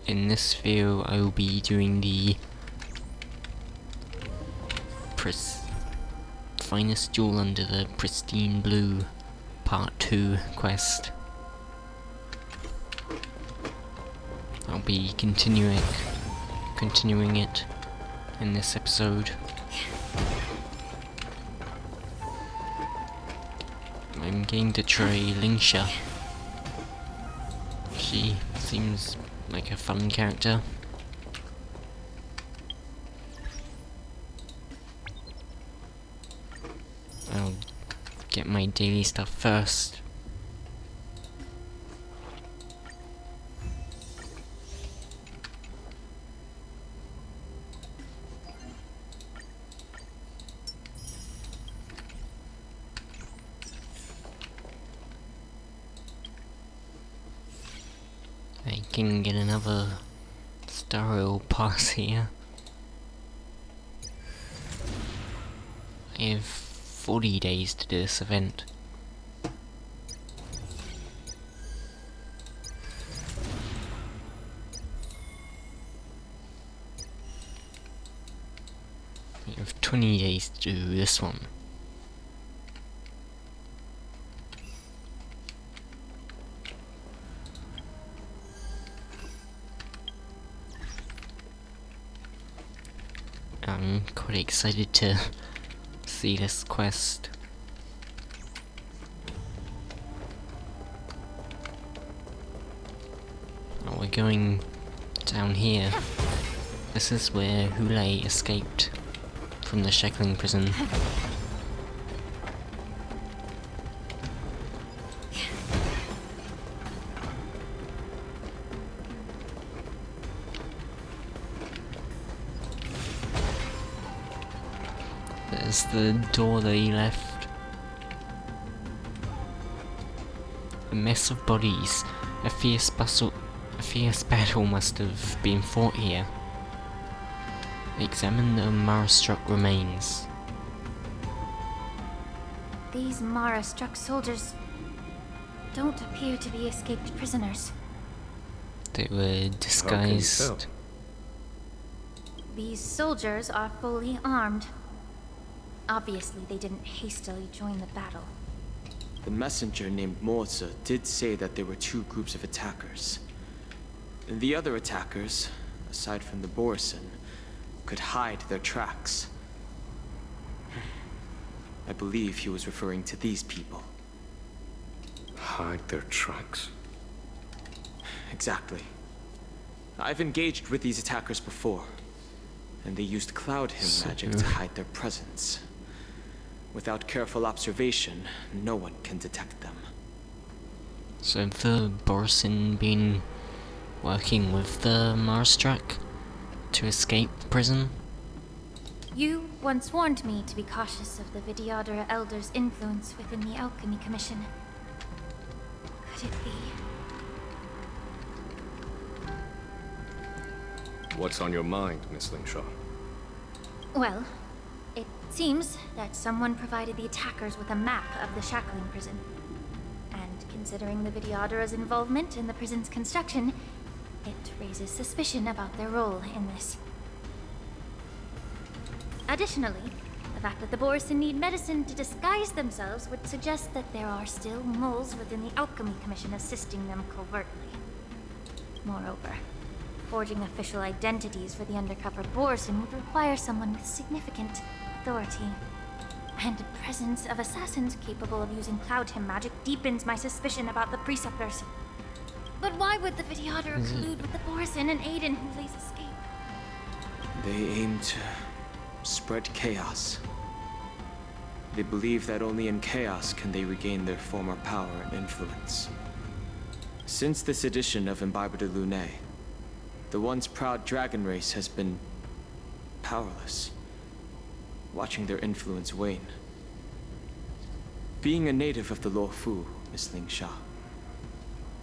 In this video, I will be doing the finest jewel under the pristine blue part 2 quest. I'll be continuing it in this episode. I'm going to try Lingsha. She seems like a fun character. I'll get my daily stuff first. I can get another Starro pass here. I have 40 days to do this event. I have 20 days to do this one. I'm quite excited to see this quest. Oh, we're going down here. This is where Hoolay escaped from the shackling prison. There's the door that he left. A mess of bodies. A fierce battle must have been fought here. Examine the Mara-struck remains. These Mara-struck soldiers don't appear to be escaped prisoners. They were disguised. These soldiers are fully armed. Obviously, they didn't hastily join the battle. The messenger named Moza did say that there were two groups of attackers. The other attackers, aside from the Borison, could hide their tracks. I believe he was referring to these people. Hide their tracks? Exactly. I've engaged with these attackers before, and they used cloud hymn magic to hide their presence. Without careful observation, no one can detect them. So have the Borison been working with the Mara-struck to escape the prison? You once warned me to be cautious of the Vidyadhara Elder's influence within the Alchemy Commission. Could it be? What's on your mind, Miss Lingsha? Well, it seems that someone provided the attackers with a map of the shackling prison. And considering the Vidyadhara's involvement in the prison's construction, it raises suspicion about their role in this. Additionally, the fact that the Borison need medicine to disguise themselves would suggest that there are still moles within the Alchemy Commission assisting them covertly. Moreover, forging official identities for the undercover Borison would require someone with significant authority. And the presence of assassins capable of using cloud hymn magic deepens my suspicion about the Preceptors. But why would the Vidyadhara collude with the Borison and aid in Hulay's escape? They aim to spread chaos. They believe that only in chaos can they regain their former power and influence. Since this edition of Imbibe de Lune, the once proud dragon race has been powerless, watching their influence wane. Being a native of the Luofu, Miss Lingsha,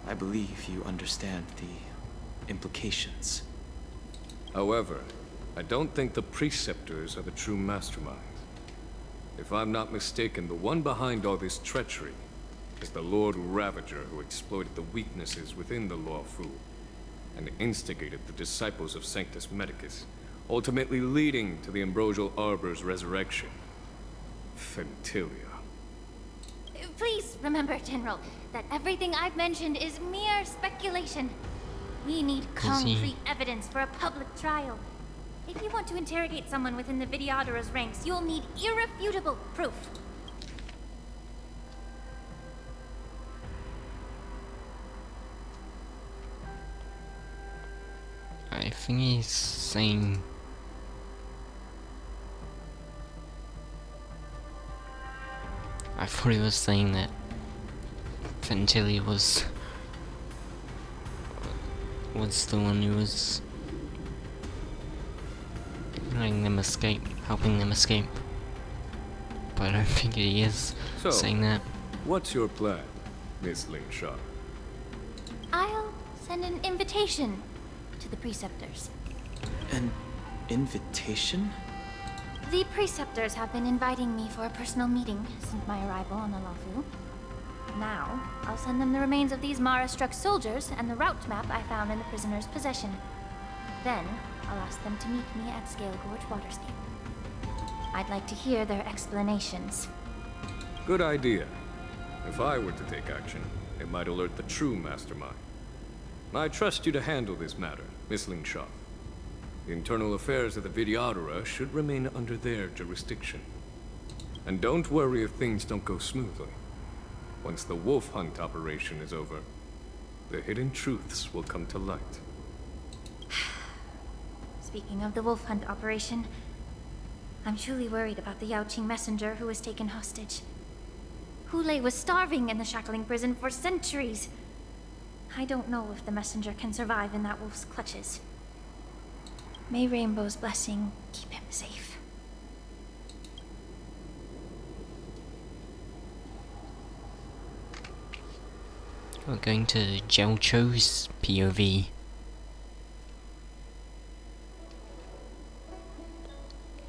I believe you understand the implications. However, I don't think the Preceptors are the true masterminds. If I'm not mistaken, the one behind all this treachery is the Lord Ravager who exploited the weaknesses within the Luofu. and instigated the disciples of Sanctus Medicus, ultimately leading to the Ambrosial Arbor's resurrection. Fentilia. Please remember, General, that everything I've mentioned is mere speculation. We need concrete evidence for a public trial. If you want to interrogate someone within the Videodara's ranks, you'll need irrefutable proof. I think he's saying... I thought he was saying that Fentilia was the one who was letting them escape, helping them escape. But I don't think he is saying that. What's your plan, Miss Lingsha? I'll send an invitation to the Preceptors. An invitation? The Preceptors have been inviting me for a personal meeting since my arrival on Alafu. Now, I'll send them the remains of these Mara-struck soldiers and the route map I found in the prisoner's possession. Then, I'll ask them to meet me at Scale Gorge Waterscape. I'd like to hear their explanations. Good idea. If I were to take action, it might alert the true mastermind. I trust you to handle this matter, Miss Lingsha. The internal affairs of the Videodara should remain under their jurisdiction. And don't worry if things don't go smoothly. Once the wolf hunt operation is over, the hidden truths will come to light. Speaking of the wolf hunt operation, I'm truly worried about the Yaoqiu messenger who was taken hostage. Hoolay was starving in the shackling prison for centuries. I don't know if the messenger can survive in that wolf's clutches. May Rainbow's blessing keep him safe. We're going to Jiaoqiu's POV.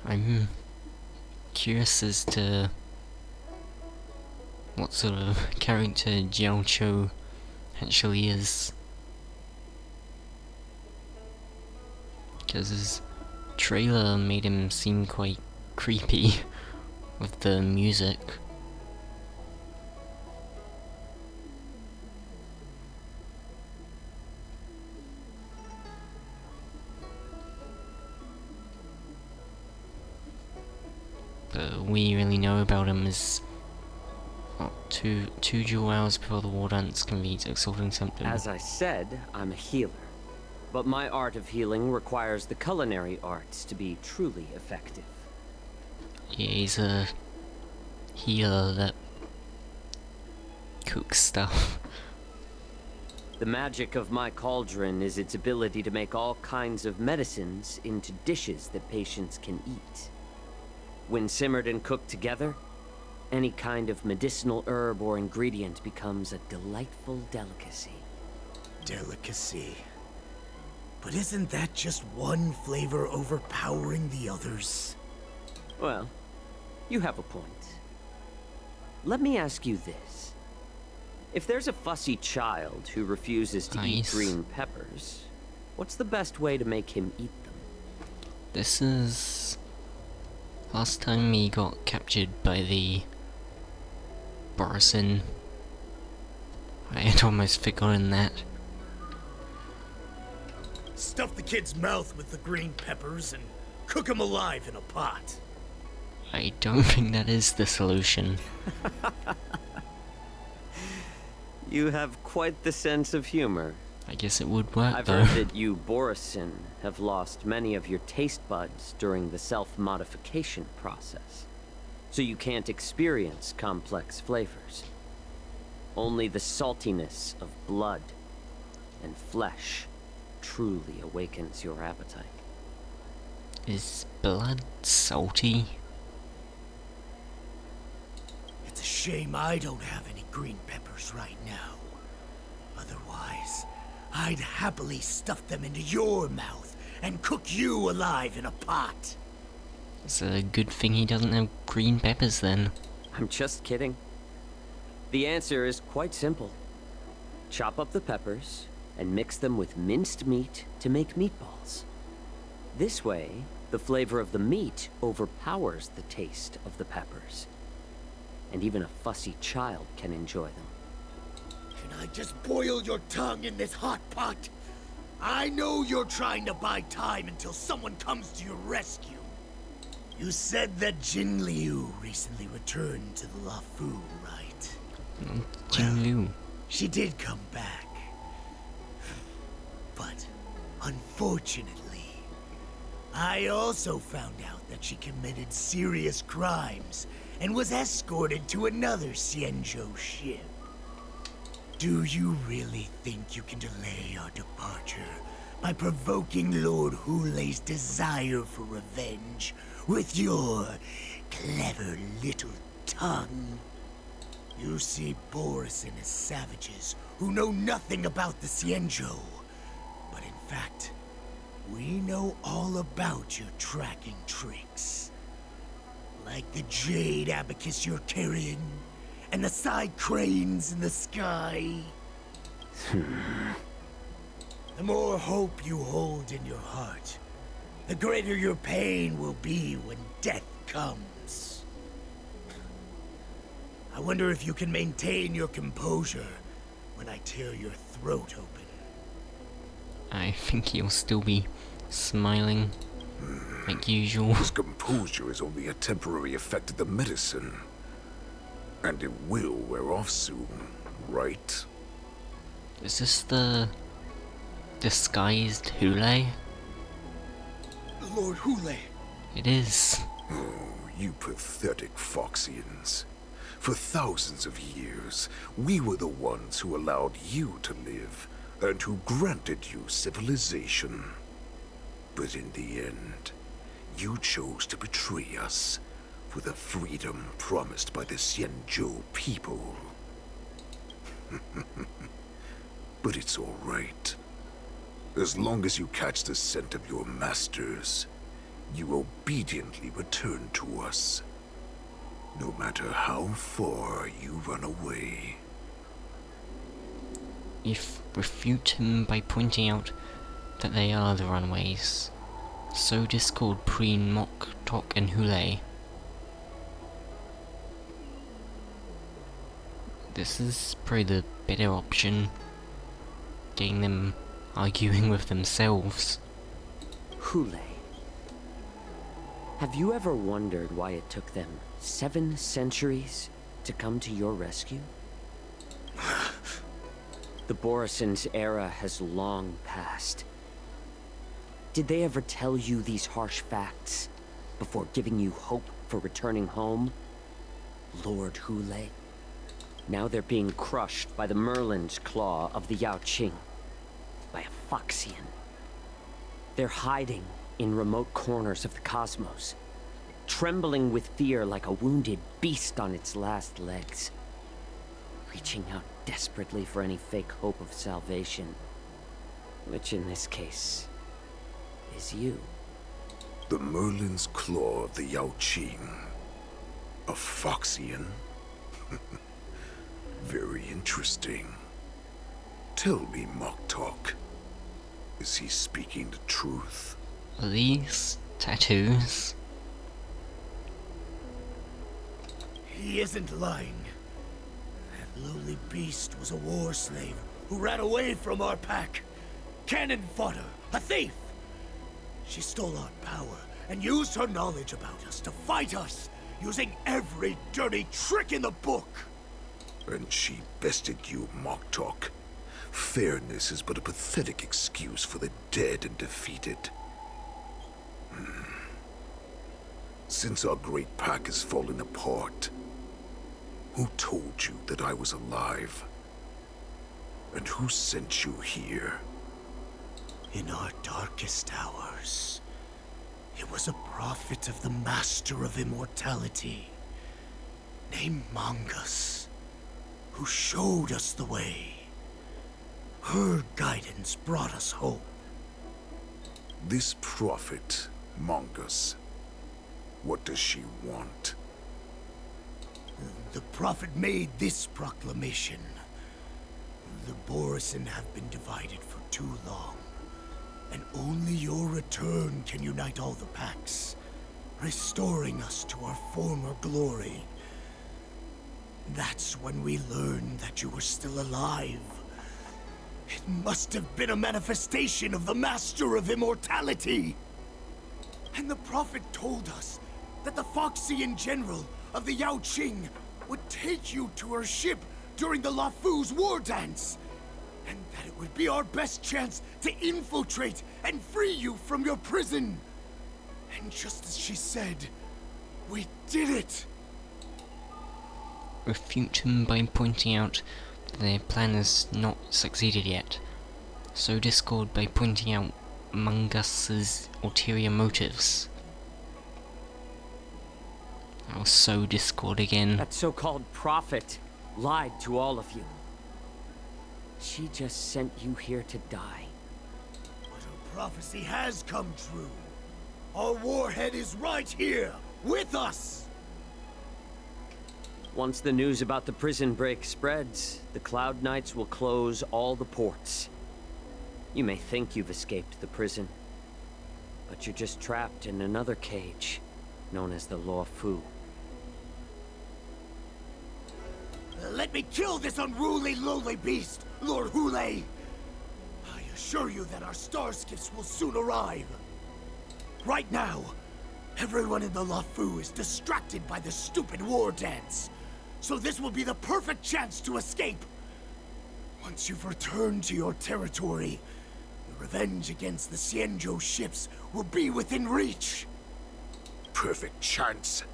I'm curious as to what sort of character Jiaoqiu actually is. Because his trailer made him seem quite creepy with the music. But we really know about him is two dual hours before the war dance convenes exalting something. As I said, I'm a healer. But my art of healing requires the culinary arts to be truly effective. Yeah, he's a healer that cooks stuff. The magic of my cauldron is its ability to make all kinds of medicines into dishes that patients can eat. When simmered and cooked together, any kind of medicinal herb or ingredient becomes a delightful delicacy. Delicacy. But isn't that just one flavor overpowering the others? Well, you have a point. Let me ask you this. If there's a fussy child who refuses to eat green peppers, what's the best way to make him eat them? This is... last time he got captured by the Borison. I had almost forgotten that. Stuff the kid's mouth with the green peppers and cook him alive in a pot. I don't think that is the solution. You have quite the sense of humor. I guess it would work I've though. heard that you, Borison, have lost many of your taste buds during the self-modification process. So you can't experience complex flavors. Only the saltiness of blood and flesh truly awakens your appetite. Is blood salty? It's a shame I don't have any green peppers right now. Otherwise, I'd happily stuff them into your mouth and cook you alive in a pot. It's a good thing he doesn't have green peppers then. I'm just kidding. The answer is quite simple. Chop up the peppers, and mix them with minced meat to make meatballs. This way, the flavor of the meat overpowers the taste of the peppers. And even a fussy child can enjoy them. Can I just boil your tongue in this hot pot? I know you're trying to buy time until someone comes to your rescue. You said that Jin Liu recently returned to the Luofu, right? Jin Liu. She did come back. But, unfortunately, I also found out that she committed serious crimes and was escorted to another Xianzhou ship. Do you really think you can delay our departure by provoking Lord Hoolay's desire for revenge with your clever little tongue? You see Borison as savages who know nothing about the Xianzhou. But in fact, we know all about your tracking tricks. Like the jade abacus you're carrying, and the side cranes in the sky. The more hope you hold in your heart, the greater your pain will be when death comes. I wonder if you can maintain your composure when I tear your throat open. I think he'll still be smiling like usual. His composure is only a temporary effect of the medicine. And it will wear off soon, right? Is this the disguised Hoolay? Lord Hoolay. It is. Oh, you pathetic Foxians. For thousands of years, we were the ones who allowed you to live, and who granted you civilization. But in the end, you chose to betray us for the freedom promised by the Xianzhou people. But it's all right. As long as you catch the scent of your masters, you obediently return to us. No matter how far you run away. If refute him by pointing out that they are the runaways, so discord Preen, Mok, Tok, and Hoolay. This is probably the better option, getting them arguing with themselves. Hoolay. Have you ever wondered why it took them 7 centuries to come to your rescue? The Borison's era has long passed. Did they ever tell you these harsh facts before giving you hope for returning home? Lord Hoolay? Now they're being crushed by the Merlin's claw of the Jiaoqiu, by a Foxian. They're hiding in remote corners of the cosmos, trembling with fear like a wounded beast on its last legs, reaching out desperately for any fake hope of salvation, which in this case is you. The Merlin's claw of the Jiaoqiu. A Foxian? Very interesting. Tell me, Moktok, is he speaking the truth? Are these tattoos? He isn't lying. That lowly beast was a war slave who ran away from our pack. Cannon fodder, a thief! She stole our power and used her knowledge about us to fight us, using every dirty trick in the book. And she bested you, Moktok. Fairness is but a pathetic excuse for the dead and defeated. Since our great pack has fallen apart, who told you that I was alive? And who sent you here? In our darkest hours, it was a prophet of the Master of Immortality, named Mongus, who showed us the way. Her guidance brought us hope. This prophet, Mongus, what does she want? The prophet made this proclamation. The Borison have been divided for too long, and only your return can unite all the packs, restoring us to our former glory. That's when we learned that you were still alive. It must have been a manifestation of the Master of Immortality. And the Prophet told us that the Foxian General of the Yaoqiu would take you to her ship during the Lafu's war dance, and that it would be our best chance to infiltrate and free you from your prison. And just as she said, we did it! Refute him by pointing out that their plan has not succeeded yet. Sow discord by pointing out Mungus's ulterior motives. I'll sow discord again. That so-called prophet lied to all of you. She just sent you here to die. But her prophecy has come true. Our warhead is right here, with us! Once the news about the prison break spreads, the Cloud Knights will close all the ports. You may think you've escaped the prison, but you're just trapped in another cage, known as the Lafu. Let me kill this unruly, lowly beast, Lord Hoolay! I assure you that our starskips will soon arrive. Right now, everyone in the Lafu is distracted by the stupid war dance, so this will be the perfect chance to escape. Once you've returned to your territory, the revenge against the Xianzhou ships will be within reach. Perfect chance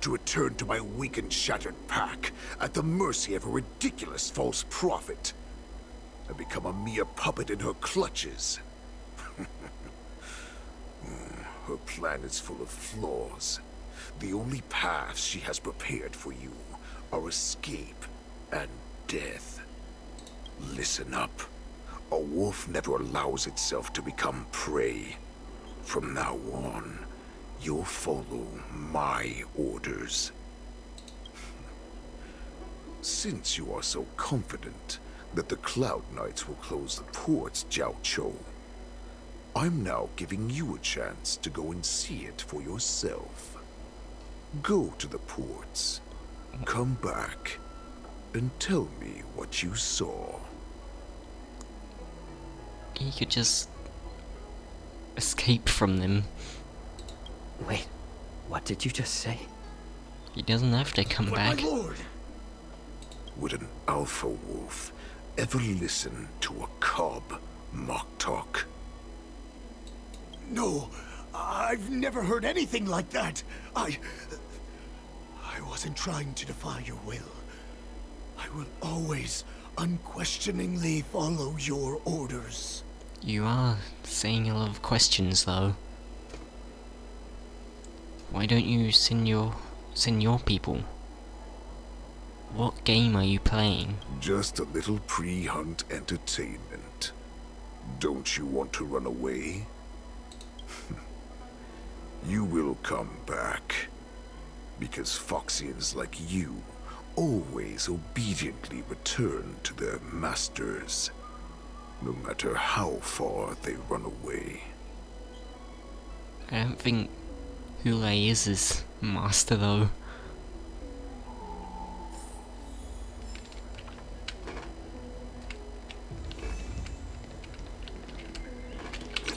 to return to my weak and shattered pack at the mercy of a ridiculous false prophet and become a mere puppet in her clutches. Her plan is full of flaws. The only paths she has prepared for you are escape and death. Listen up. A wolf never allows itself to become prey. From now on, you'll follow my orders. Since you are so confident that the Cloud Knights will close the ports, Jiaoqiu, I'm now giving you a chance to go and see it for yourself. Go to the ports, come back, and tell me what you saw. He could just escape from them. Wait, what did you just say? He doesn't have to come back. My lord! Would an alpha wolf ever listen to a cub, Moktok? No, I've never heard anything like that. I wasn't trying to defy your will. I will always unquestioningly follow your orders. You are saying a lot of questions, though. Why don't you send your people? What game are you playing? Just a little pre-hunt entertainment. Don't you want to run away? You will come back. Because Foxians like you always obediently return to their masters, no matter how far they run away. I don't think Hoolay is his master, though.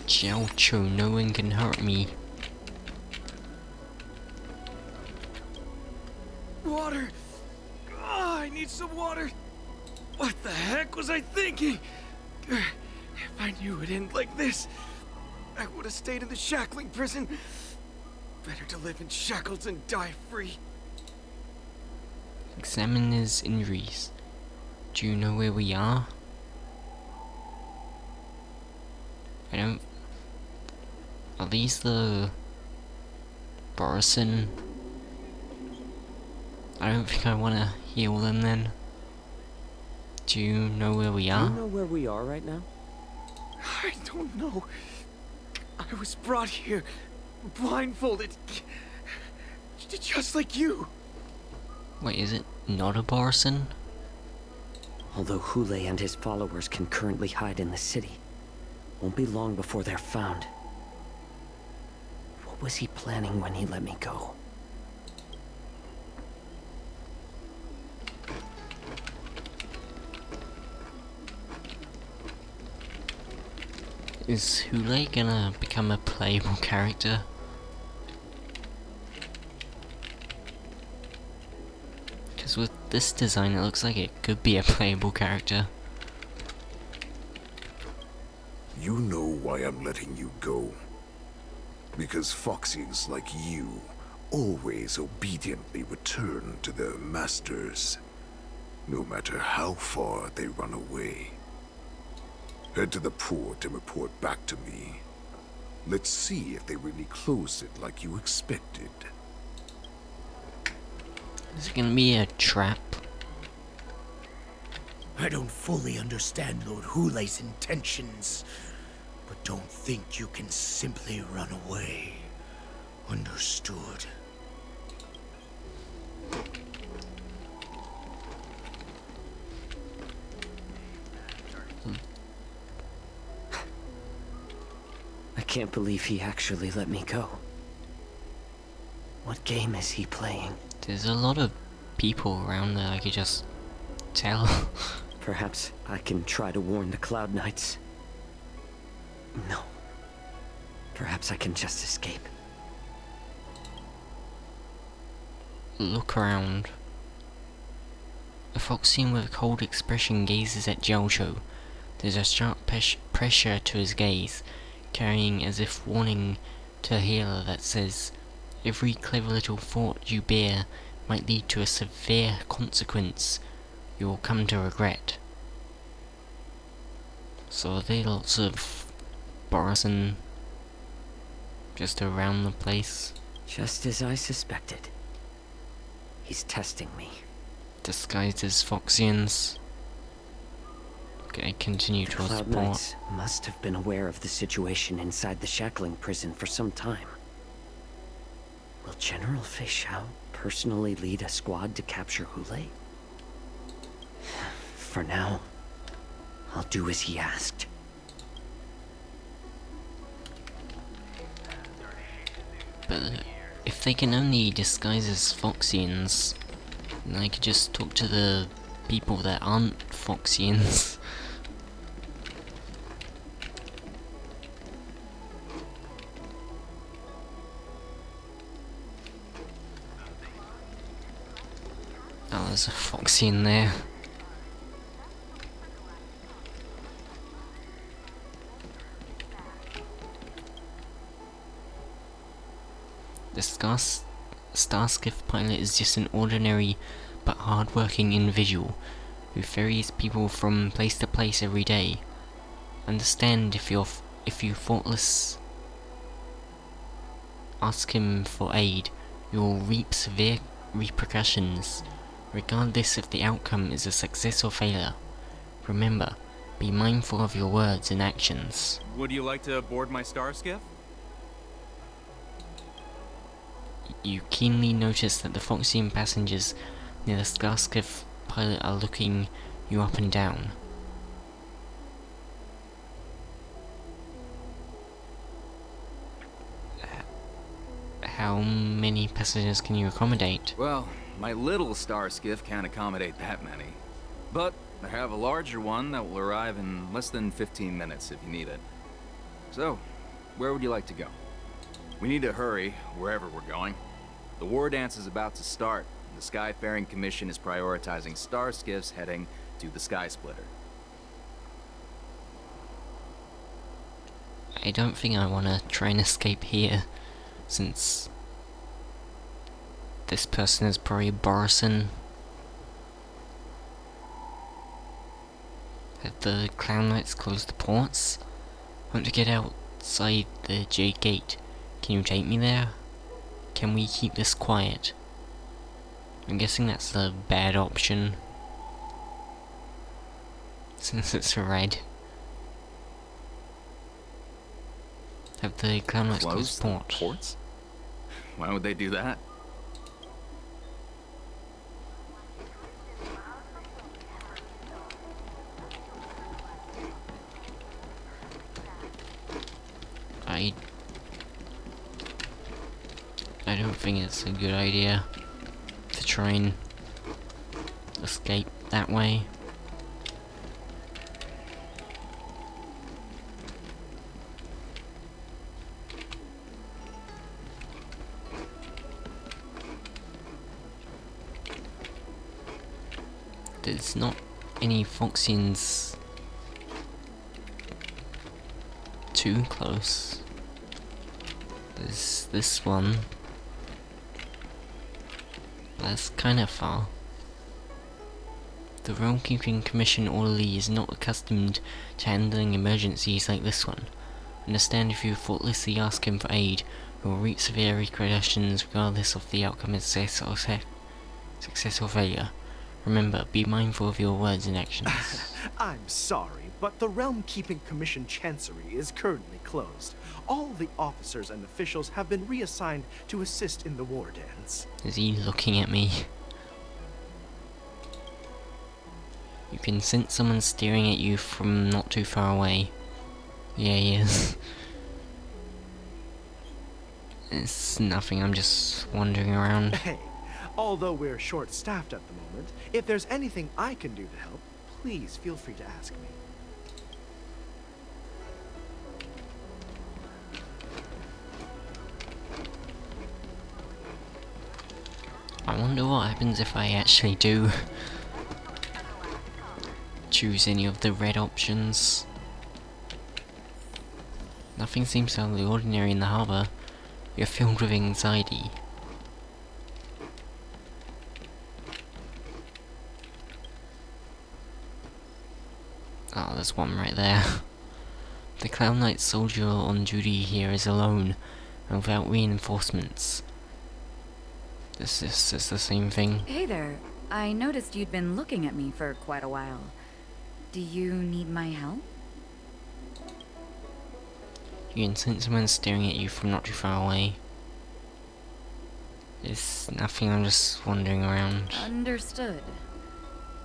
Jiaoqiu, no one can hurt me. Water! Ah, I need some water! What the heck was I thinking? If I knew it'd end like this, I would have stayed in the shackling prison. Better to live in shackles and die free. Examine his injuries. Do you know where we are? I don't... Are these the... Borison? I don't think I want to heal them then. Do you know where we are? Do you know where we are right now? I don't know. I was brought here, blindfolded, just like you. Wait, is it not a Borison? Although Hoolay and his followers can currently hide in the city, won't be long before they're found. What was he planning when he let me go? Is Hoolay gonna become a playable character? Because with this design it looks like it could be a playable character. You know why I'm letting you go. Because Foxians like you always obediently return to their masters, no matter how far they run away. Head to the port and report back to me. Let's see if they really closed it like you expected. Is it gonna be a trap? I don't fully understand Lord Hulay's intentions, but don't think you can simply run away. Understood? I can't believe he actually let me go. What game is he playing? There's a lot of people around there I could just tell. Perhaps I can try to warn the Cloud Knights. No. Perhaps I can just escape. Look around. A Foxian with a cold expression gazes at Jiaoqiu. There's a sharp pressure to his gaze, carrying as if warning to a healer that says, "Every clever little thought you bear might lead to a severe consequence you will come to regret." So are there lots of Borussen just around the place? Just as I suspected. He's testing me. Disguised as Foxians. Okay, continue The towards the Cloud port. Knights must have been aware of the situation inside the shackling prison for some time. Will General Feixiao personally lead a squad to capture Hoolay? For now, I'll do as he asked. But if they can only disguise as Foxians, then I could just talk to the people that aren't Foxians. Oh, there's a Foxian there. The Starskiff pilot is just an ordinary but hard-working individual who ferries people from place to place every day. Understand if you thoughtless ask him for aid, you will reap severe repercussions, regardless if the outcome is a success or failure. Remember, be mindful of your words and actions. Would you like to board my star skiff? You keenly notice that the Foxian passengers near the Starskiff pilot are looking you up and down. How many passengers can you accommodate? Well, my little star skiff can't accommodate that many. But I have a larger one that will arrive in less than 15 minutes if you need it. So, where would you like to go? We need to hurry, wherever we're going. The war dance is about to start, and the Skyfaring Commission is prioritizing star skiffs heading to the Sky Splitter. I don't think I want to try and escape here, since this person is probably Borussen. Have the Clown Knights closed the ports? I want to get outside the Jade Gate. Can you take me there? Can we keep this quiet? I'm guessing that's a bad option, since it's red. Have the Clown Knights closed the ports? ports? Why would they do that? I don't think it's a good idea to try and escape that way. There's not any Foxians too close. There's this one. That's kind of far. The Realm Keeping Commission orderly is not accustomed to handling emergencies like this one. Understand if you thoughtlessly ask him for aid, he will reap severe repercussions regardless of the outcome of success or failure. Remember, be mindful of your words and actions. I'm sorry, but the Realm Keeping Commission Chancery is currently closed. All the officers and officials have been reassigned to assist in the war dens. Is he looking at me? You can sense someone staring at you from not too far away. Yeah, he is. It's nothing, I'm just wandering around. Hey, although we're short-staffed at the moment, if there's anything I can do to help, please feel free to ask me. I wonder what happens if I actually do choose any of the red options. Nothing seems out of the ordinary in the harbour. You're filled with anxiety. Oh, there's one right there. The Clown Knight soldier on duty here is alone and without reinforcements. This is the same thing. Hey there. I noticed you'd been looking at me for quite a while. Do you need my help? You can sense someone staring at you from not too far away. It's nothing, I'm just wandering around. Understood.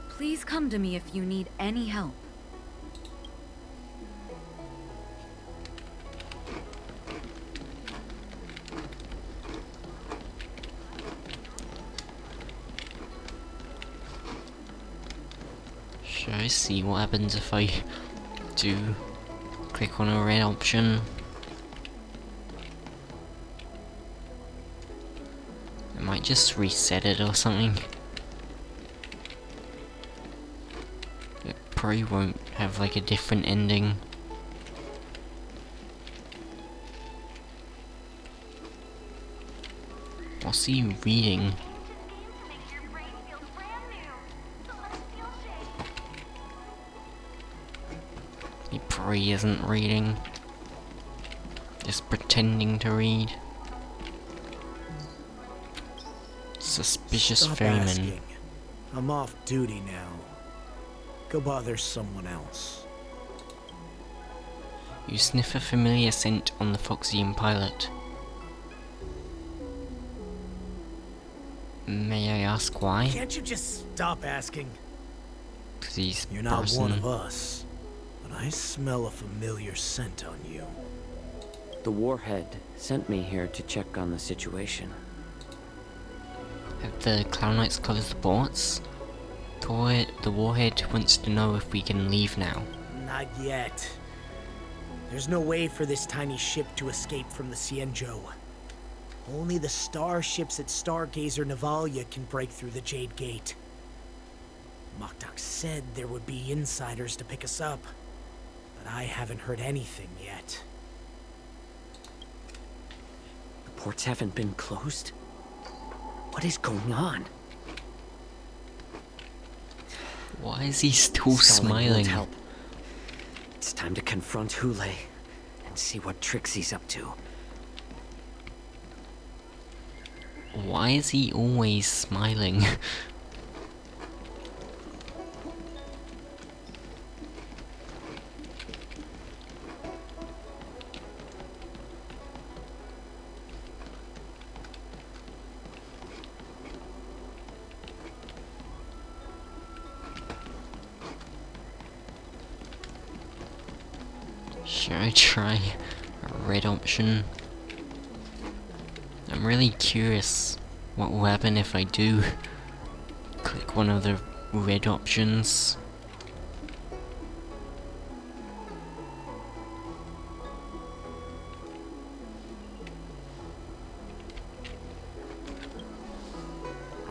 Please come to me if you need any help. Should I see what happens if I do click on a red option? I might just reset it or something. It probably won't have like a different ending. What's he reading? He probably isn't reading. Just pretending to read. Suspicious Stop ferryman. asking. I'm off duty now. Go bother someone else. You sniff a familiar scent on the Foxian pilot. May I ask why? Can't you just stop asking? 'Cause he's You're not one person. of us, but I smell a familiar scent on you. The Warhead sent me here to check on the situation. Have the Clown Knights covered the ports? The Warhead wants to know if we can leave now. Not yet. There's no way for this tiny ship to escape from the Xianzhou. Only the starships at Stargazer Navalia can break through the Jade Gate. Mokdok said there would be insiders to pick us up, but I haven't heard anything yet. The ports haven't been closed? What is going on? Why is he still Stalling won't smiling? help. It's time to confront Hoolay and see what tricks he's up to. Why is he always smiling? Should I try a red option. I'm really curious what will happen if I do click one of the red options.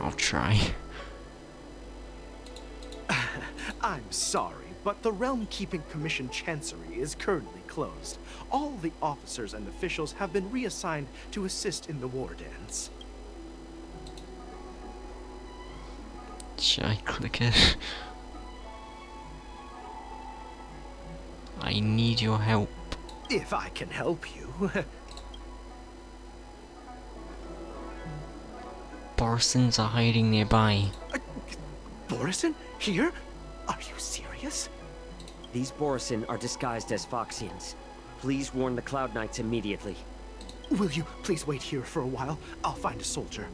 I'll try. I'm sorry, but the Realm Keeping Commission Chancery is currently closed. All the officers and officials have been reassigned to assist in the war dance. Should I click it? I need your help. If I can help you. Borisons are hiding nearby. Borison? Here? Are you serious? These Borison are disguised as Foxians. Please warn the Cloud Knights immediately. Will you please wait here for a while? I'll find a soldier.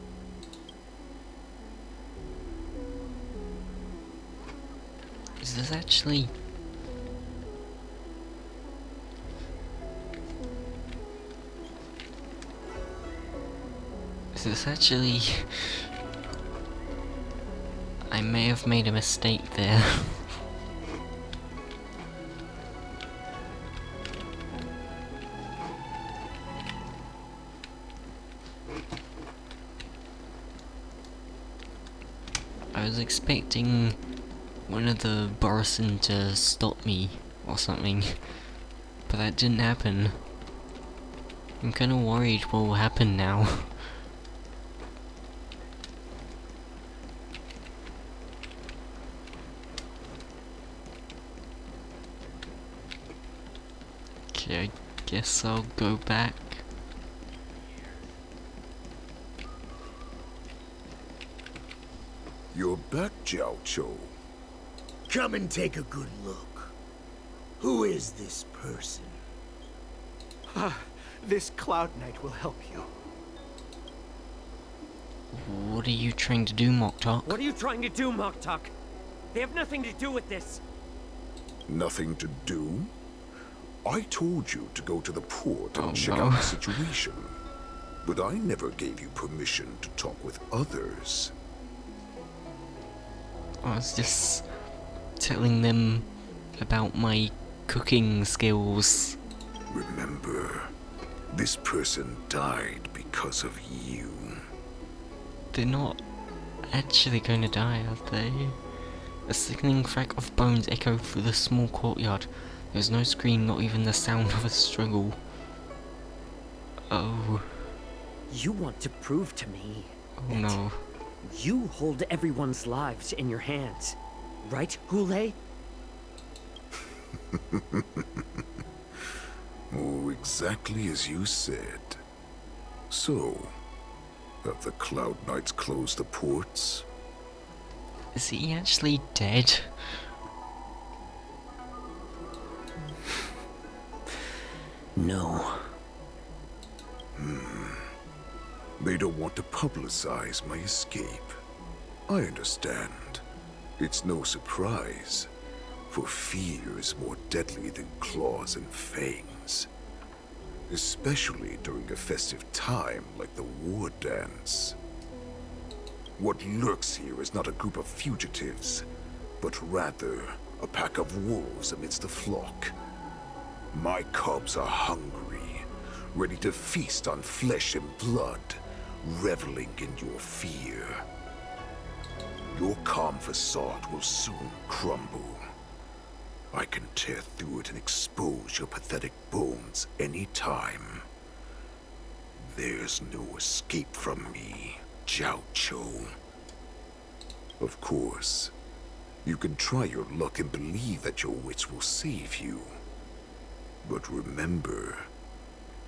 Is this actually... Is this actually... I may have made a mistake there. I was expecting one of the Borison to stop me or something, but that didn't happen. I'm kinda worried what will happen now. Okay, I guess I'll go back. You're back, Jiaoqiu. Come and take a good look. Who is this person? This Cloud Knight will help you. What are you trying to do, Moktok? What are you trying to do, Moktok? They have nothing to do with this. Nothing to do? I told you to go to the port and check no. out the situation. But I never gave you permission to talk with others. I was just telling them about my cooking skills. Remember, this person died because of you. They're not actually going to die, are they? A sickening crack of bones echoed through the small courtyard. There was no scream, not even the sound of a struggle. Oh. You want to prove to me Oh no. you hold everyone's lives in your hands, right, Hoolay? Oh, exactly as you said. So, have the Cloud Knights closed the ports? Is he actually dead? No. They don't want to publicize my escape. I understand. It's no surprise, for fear is more deadly than claws and fangs. Especially during a festive time like the war dance. What lurks here is not a group of fugitives, but rather a pack of wolves amidst the flock. My cubs are hungry, ready to feast on flesh and blood, reveling in your fear. Your calm facade will soon crumble. I can tear through it and expose your pathetic bones any time. There's no escape from me, Jiaoqiu. Of course, you can try your luck and believe that your wits will save you. But remember,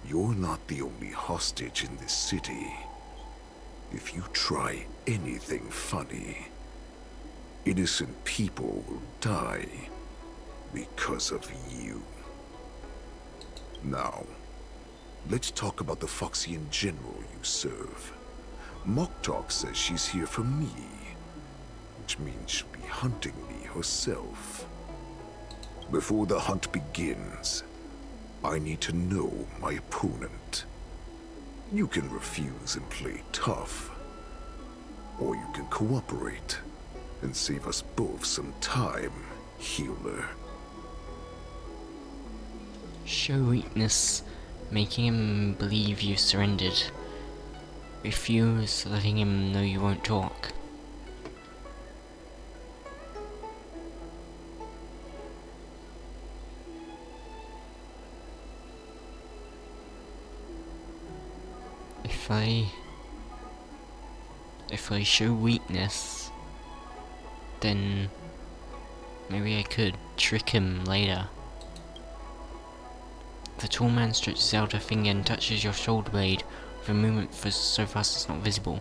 you're not the only hostage in this city. If you try anything funny, innocent people will die because of you. Now, let's talk about the Foxian general you serve. Moktok says she's here for me, which means she'll be hunting me herself. Before the hunt begins, I need to know my opponent. You can refuse and play tough, or you can cooperate and save us both some time, healer. Show weakness, making him believe you surrendered. Refuse, letting him know you won't talk. If I show weakness, then maybe I could trick him later. The tall man stretches out a finger and touches your shoulder blade with a movement so fast it's not visible.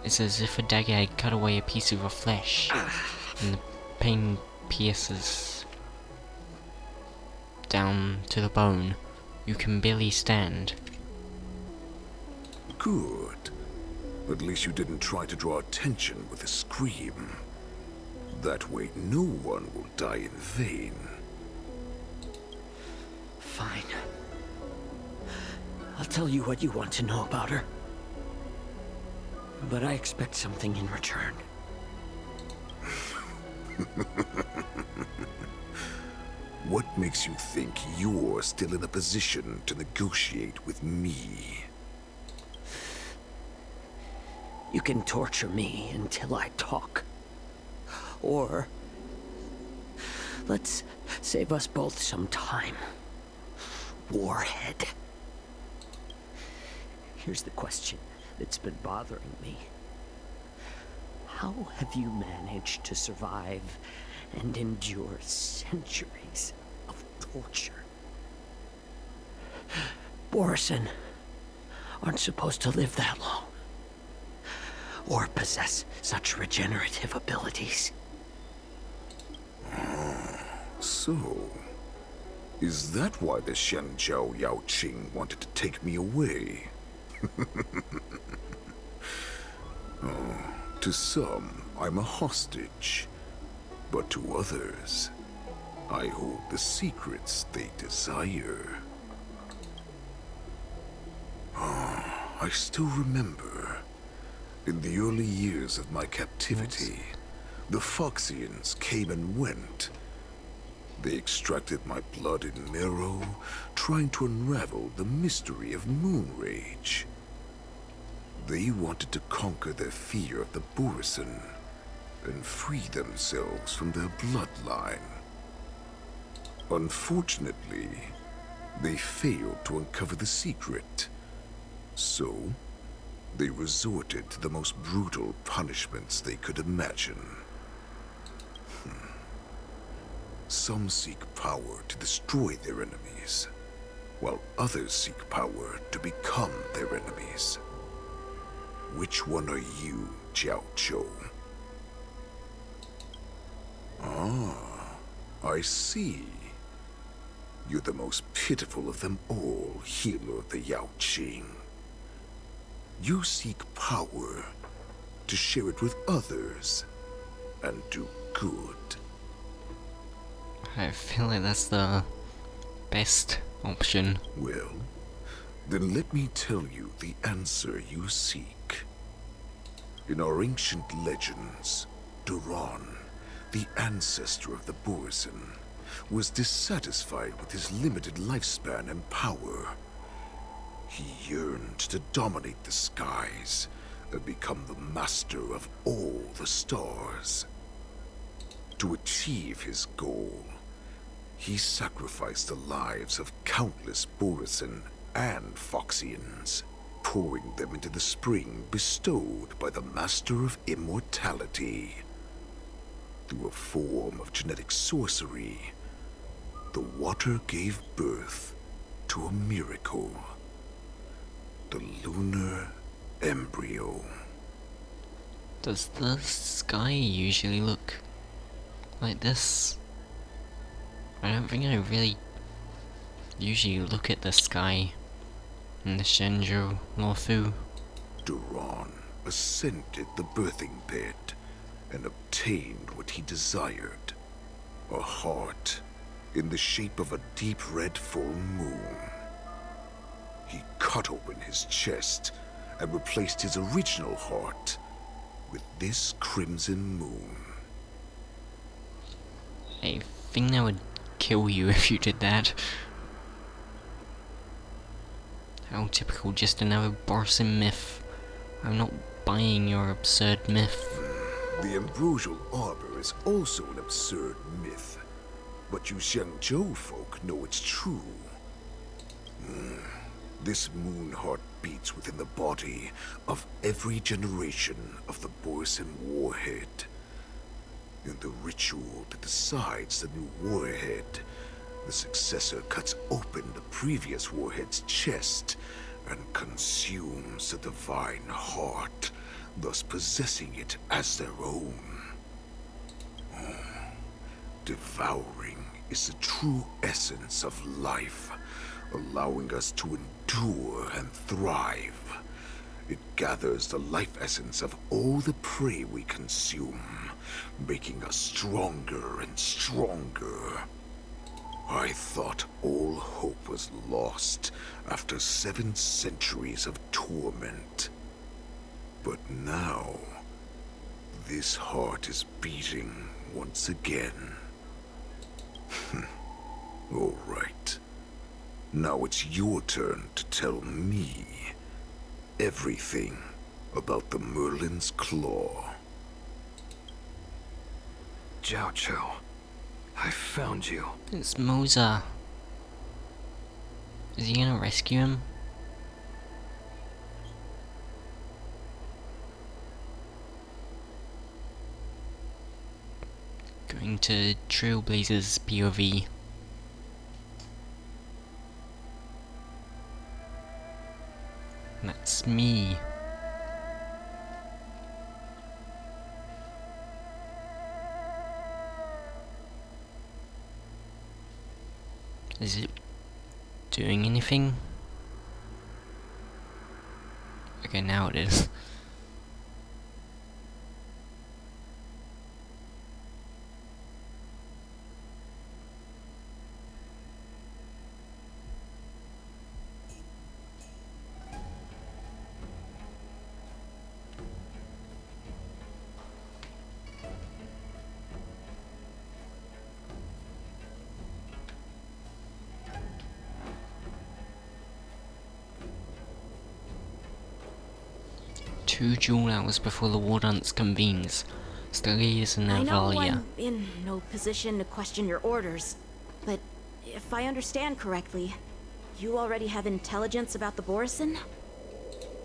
It's as if a dagger had cut away a piece of your flesh, and the pain pierces down to the bone. You can barely stand. Good. At least you didn't try to draw attention with a scream. That way no one will die in vain. Fine. I'll tell you what you want to know about her. But I expect something in return. What makes you think you're still in a position to negotiate with me? You can torture me until I talk. Or let's save us both some time. Warhead. Here's the question that's been bothering me. How have you managed to survive and endure centuries of torture? Borison aren't supposed to live that long, or possess such regenerative abilities. So, is that why the Shenjiao Yaoqing wanted to take me away? To some, I'm a hostage. But to others, I hold the secrets they desire. I still remember. In the early years of my captivity, the Foxians came and went. They extracted my blood and marrow, trying to unravel the mystery of moon rage. They wanted to conquer their fear of the Borison and free themselves from their bloodline. Unfortunately, they failed to uncover the secret. So, they resorted to the most brutal punishments they could imagine. Some seek power to destroy their enemies, while others seek power to become their enemies. Which one are you, Jiaoqiu? Ah, I see. You're the most pitiful of them all, healer of the Yaoqing. You seek power to share it with others and do good. I feel like that's the best option. Well, then let me tell you the answer you seek. In our ancient legends, Duran, the ancestor of the Borison, was dissatisfied with his limited lifespan and power. He yearned to dominate the skies and become the master of all the stars. To achieve his goal, he sacrificed the lives of countless Borison and Foxians, pouring them into the spring bestowed by the Master of Immortality. Through a form of genetic sorcery, the water gave birth to a miracle. The lunar embryo. Does the sky usually look like this? I don't think I really usually look at the sky in the Shenzhou Luofu. Duran ascended the birthing bed and obtained what he desired. A heart in the shape of a deep red full moon. He cut open his chest and replaced his original heart with this crimson moon. I think that would kill you if you did that. How typical, just another Borson myth. I'm not buying your absurd myth. The ambrosial arbor is also an absurd myth, but you Jiaoqiu folk know it's true. This moon heart beats within the body of every generation of the Borson warhead. In the ritual that decides the new warhead, the successor cuts open the previous warhead's chest and consumes the divine heart, thus possessing it as their own. Devouring is the true essence of life, allowing us to endure and thrive. It gathers the life essence of all the prey we consume, making us stronger and stronger. I thought all hope was lost after 7 centuries of torment. But now, this heart is beating once again. All right. Now it's your turn to tell me everything about the Merlin's Claw. Jiaoqiu, I found you. It's Moza. Is he gonna rescue him? Going to Trailblazers POV. That's me. Is it doing anything? Okay, now it is. Two dual hours before the war dance convenes. Stargaze and I know Navalia. I'm in no position to question your orders, but if I understand correctly, you already have intelligence about the Borson?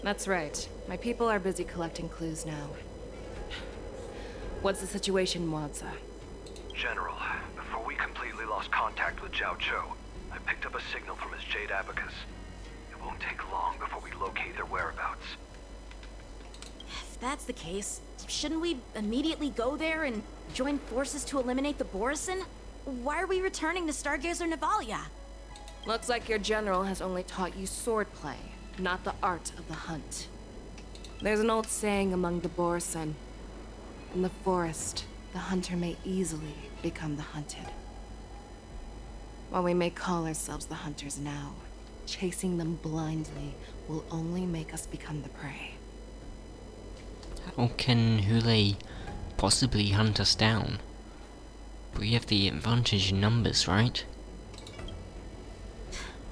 That's right. My people are busy collecting clues now. What's the situation, Mwadza? General, before we completely lost contact with Jiaoqiu, I picked up a signal from his Jade Abacus. It won't take long before we locate their whereabouts. If that's the case, shouldn't we immediately go there and join forces to eliminate the Borson? Why are we returning to Stargazer Navalia? Looks like your general has only taught you swordplay, not the art of the hunt. There's an old saying among the Borson. In the forest, the hunter may easily become the hunted. While we may call ourselves the hunters now, chasing them blindly will only make us become the prey. How can Hoolay possibly hunt us down? We have the advantage in numbers, right?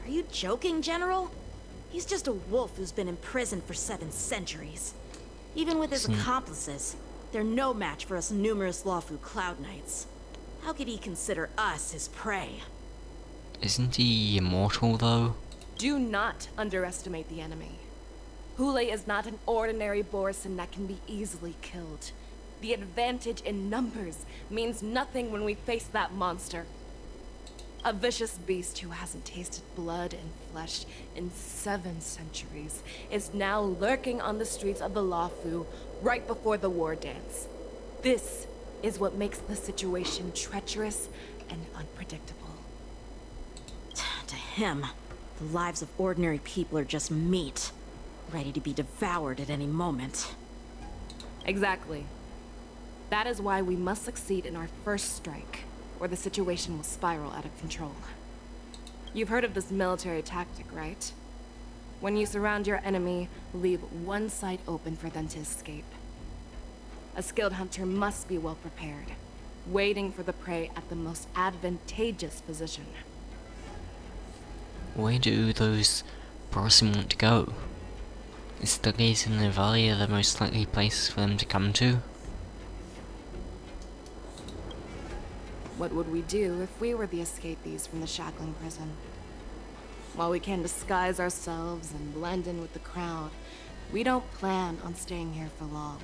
Are you joking, General? He's just a wolf who's been in prison for 7 centuries. Even with his accomplices, they're no match for us numerous Lawfu Cloud Knights. How could he consider us his prey? Isn't he immortal, though? Do not underestimate the enemy. Hoolay is not an ordinary Borson that can be easily killed. The advantage in numbers means nothing when we face that monster. A vicious beast who hasn't tasted blood and flesh in 7 centuries is now lurking on the streets of the Lawfu right before the war dance. This is what makes the situation treacherous and unpredictable. To him, the lives of ordinary people are just meat, ready to be devoured at any moment. Exactly. That is why we must succeed in our first strike, or the situation will spiral out of control. You've heard of this military tactic, right? When you surround your enemy, leave one side open for them to escape. A skilled hunter must be well prepared, waiting for the prey at the most advantageous position. Where do those Borosin want to go? Is Stargaze and Navalia the most likely places for them to come to? What would we do if we were the escapees from the shackling prison? While we can disguise ourselves and blend in with the crowd, we don't plan on staying here for long.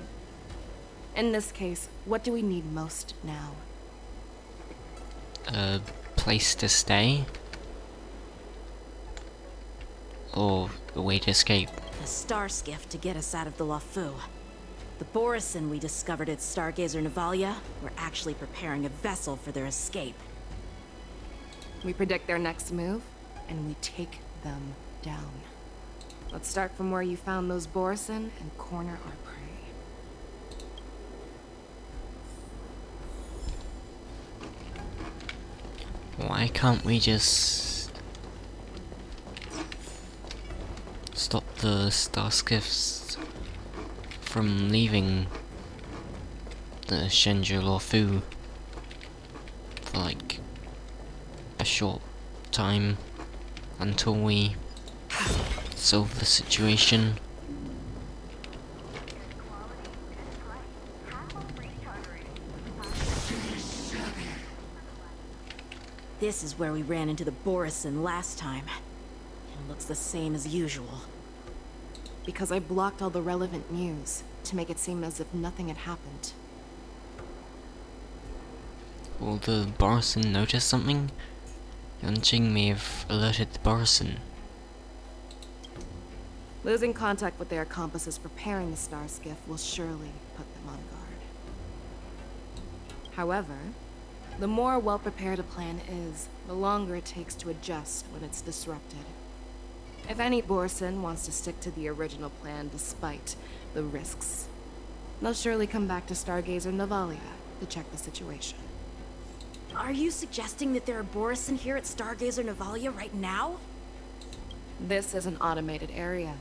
In this case, what do we need most now? A place to stay? Or a way to escape? A star skiff to get us out of the Lafu. The Borosin we discovered at Stargazer Navalia were actually preparing a vessel for their escape. We predict their next move, and we take them down. Let's start from where you found those Borosin and corner our prey. Why can't we just stop the star skiffs from leaving the Shenzhou Luofu for like a short time until we solve the situation? This is where we ran into the Borosin last time. It looks the same as usual. Because I blocked all the relevant news to make it seem as if nothing had happened. Will the Borosin notice something? Yunqing may have alerted the Borosin. Losing contact with their accomplices preparing the star skiff will surely put them on guard. However, the more well-prepared a plan is, the longer it takes to adjust when it's disrupted. If any Borosin wants to stick to the original plan despite the risks, they'll surely come back to Stargazer Navalia to check the situation. Are you suggesting that there are Borosin here at Stargazer Navalia right now? This is an automated area,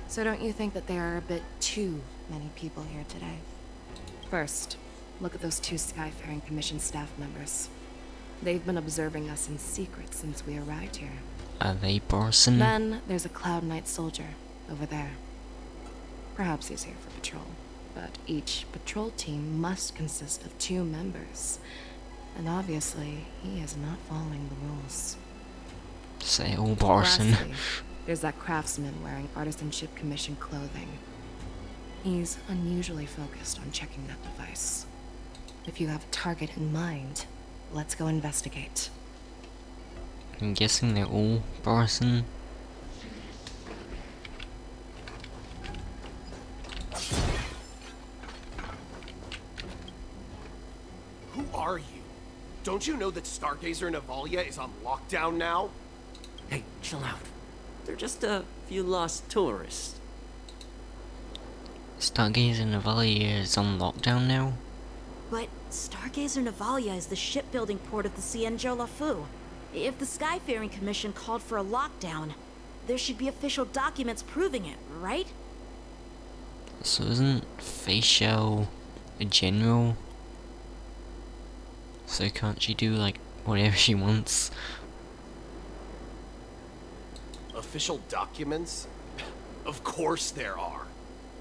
so don't you think that there are a bit too many people here today? First, look at those two Skyfaring Commission staff members. They've been observing us in secret since we arrived here. Are they Borosin? Then there's a Cloud Knight soldier over there. Perhaps he's here for patrol, but each patrol team must consist of 2 members. And obviously, he is not following the rules. Say all Borosin. Lastly, there's that craftsman wearing Artisanship Commission clothing. He's unusually focused on checking that device. If you have a target in mind, let's go investigate. I'm guessing they're all Borosin. Who are you? Don't you know that Stargazer Navalia is on lockdown now? Hey, chill out. They're just a few lost tourists. Stargazer Navalia is on lockdown now? But Stargazer Navalia is the shipbuilding port of the Xianzhou Lafu. If the Skyfaring Commission called for a lockdown, there should be official documents proving it, right? So isn't Feixiao a general? So can't she do like whatever she wants? Official documents? Of course there are.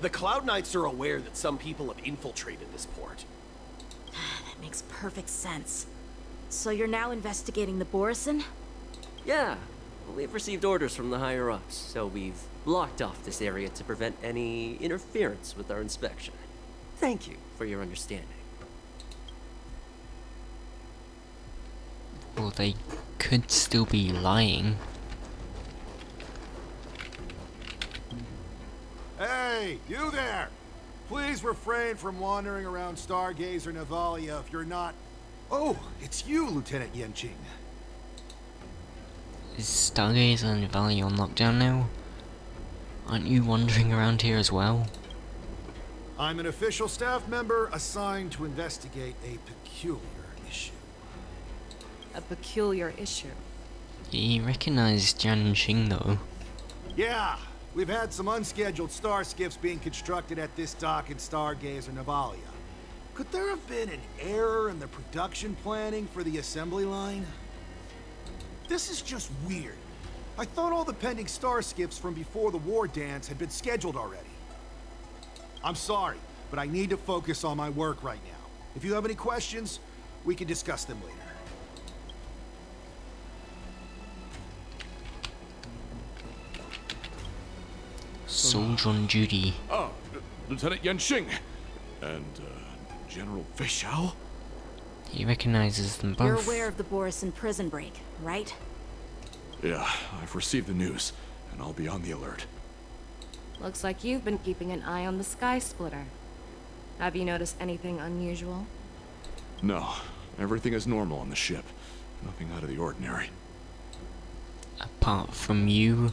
The Cloud Knights are aware that some people have infiltrated this port. That makes perfect sense. So you're now investigating the Borosin? Yeah, we've received orders from the higher-ups, so we've blocked off this area to prevent any interference with our inspection. Thank you for your understanding. Well, they could still be lying. Hey, you there! Please refrain from wandering around Stargazer Navalia if you're not... Oh, it's you, Lieutenant Yenqing. Is Stargazer Navalia on lockdown now? Aren't you wandering around here as well? I'm an official staff member assigned to investigate a peculiar issue. a peculiar issue. He recognized Jianxing though. Yeah, we've had some unscheduled star skiffs being constructed at this dock in Stargazer Navalia. Could there have been an error in the production planning for the assembly line? This is just weird. I thought all the pending star skiffs from before the war dance had been scheduled already. I'm sorry, but I need to focus on my work right now. If you have any questions, we can discuss them later. Soldier on duty. Ah, Lieutenant Yanxing and General Feixiao. He recognizes them both. You're aware of the Borison prison break, right? Yeah, I've received the news, and I'll be on the alert. Looks like you've been keeping an eye on the Sky Splitter. Have you noticed anything unusual? No, everything is normal on the ship. Nothing out of the ordinary. Apart from you.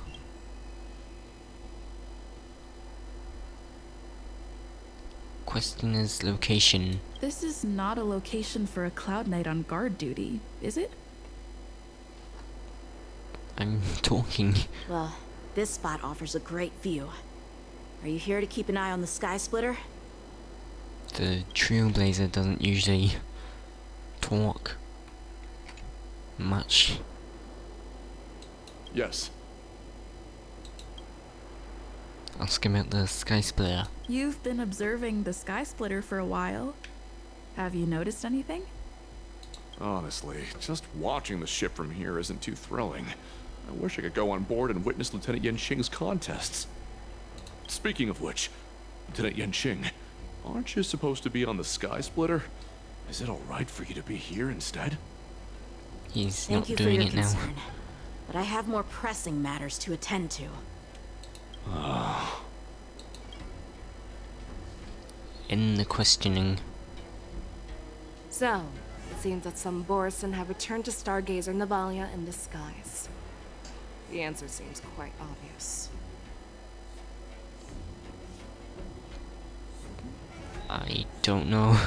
Questioner's location. This is not a location for a Cloud Knight on guard duty, is it? I'm talking. Well, this spot offers a great view. Are you here to keep an eye on the Sky Splitter? The Trailblazer doesn't usually talk much. Yes. Ask him about the Sky Splitter. You've been observing the Sky Splitter for a while. Have you noticed anything? Honestly, just watching the ship from here isn't too thrilling. I wish I could go on board and witness Lieutenant Yanxing's contests. Speaking of which, Lieutenant Yanxing, aren't you supposed to be on the Sky Splitter? Is it alright for you to be here instead? He's Thank not you for doing your it now. concern, but I have more pressing matters to attend to. In the questioning. So, it seems that some Borison have returned to Stargazer Navalia in disguise. The answer seems quite obvious. I don't know.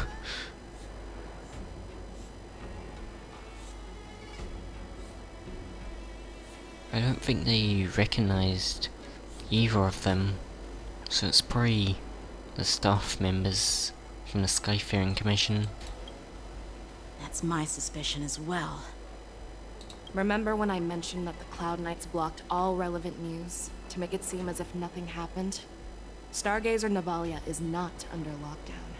I don't think they recognized either of them, so it's probably the staff members from the Skyfaring Commission. That's my suspicion as well. Remember when I mentioned that the Cloud Knights blocked all relevant news to make it seem as if nothing happened? Stargazer Navalia is not under lockdown.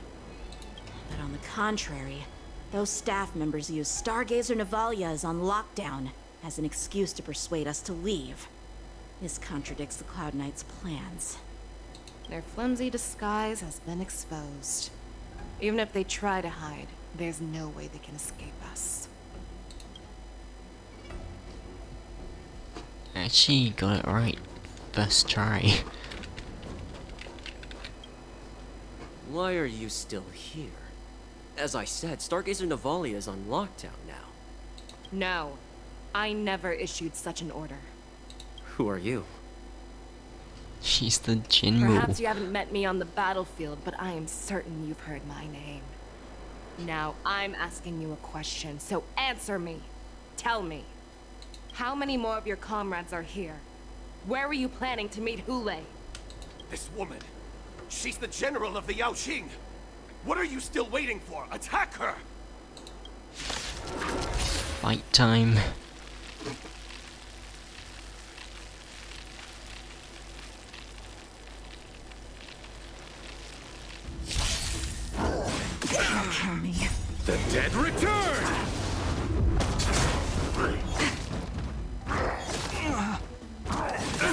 But on the contrary, those staff members use Stargazer Navalia is on lockdown as an excuse to persuade us to leave. This contradicts the Cloud Knights' plans. Their flimsy disguise has been exposed. Even if they try to hide, there's no way they can escape us. Actually got it right first try. Why are you still here? As I said, Stargazer Navalia is on lockdown now. No, I never issued such an order. Who are you? She's the general. Perhaps you haven't met me on the battlefield, but I am certain you've heard my name. Now, I'm asking you a question, so answer me. Tell me, how many more of your comrades are here? Where were you planning to meet Hoolay? This woman, she's the general of the Yaoqiu. What are you still waiting for? Attack her! Fight time. Kill me. The dead return!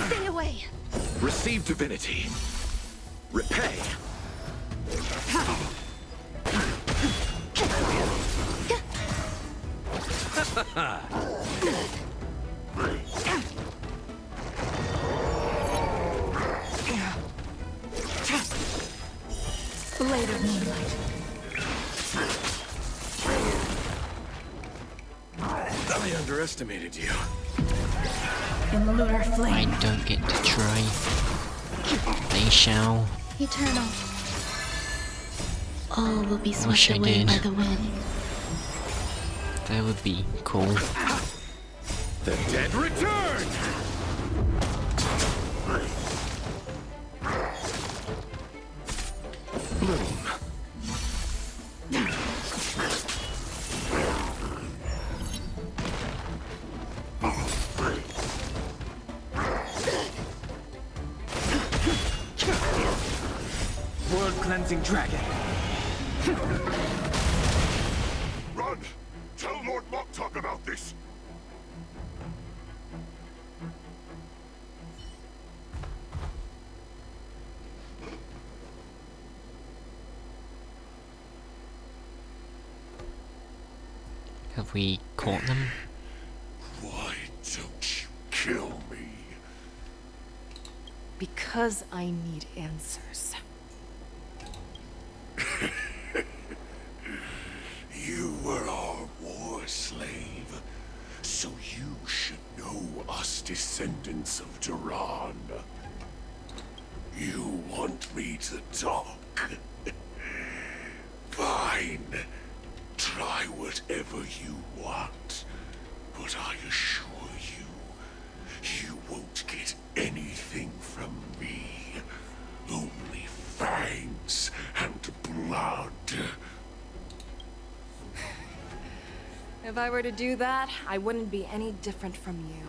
Stay away! Receive divinity. Repay. Blade of Moonlight. I underestimated you. In lunar I flame. don't get to try. Feixiao. Eternal. All will be Wish swept I away did. by the wind. That would be cool. The dead return! Bloom. World-cleansing dragon. Run! Tell Lord Moktok about this! Have we caught them? Why don't you kill me? Because I need answers. You were our war slave, so you should know us descendants of Duran. You want me to talk? Fine. Try whatever you want, but I assure you, you won't get anything from me. Only fangs and blood. If I were to do that, I wouldn't be any different from you.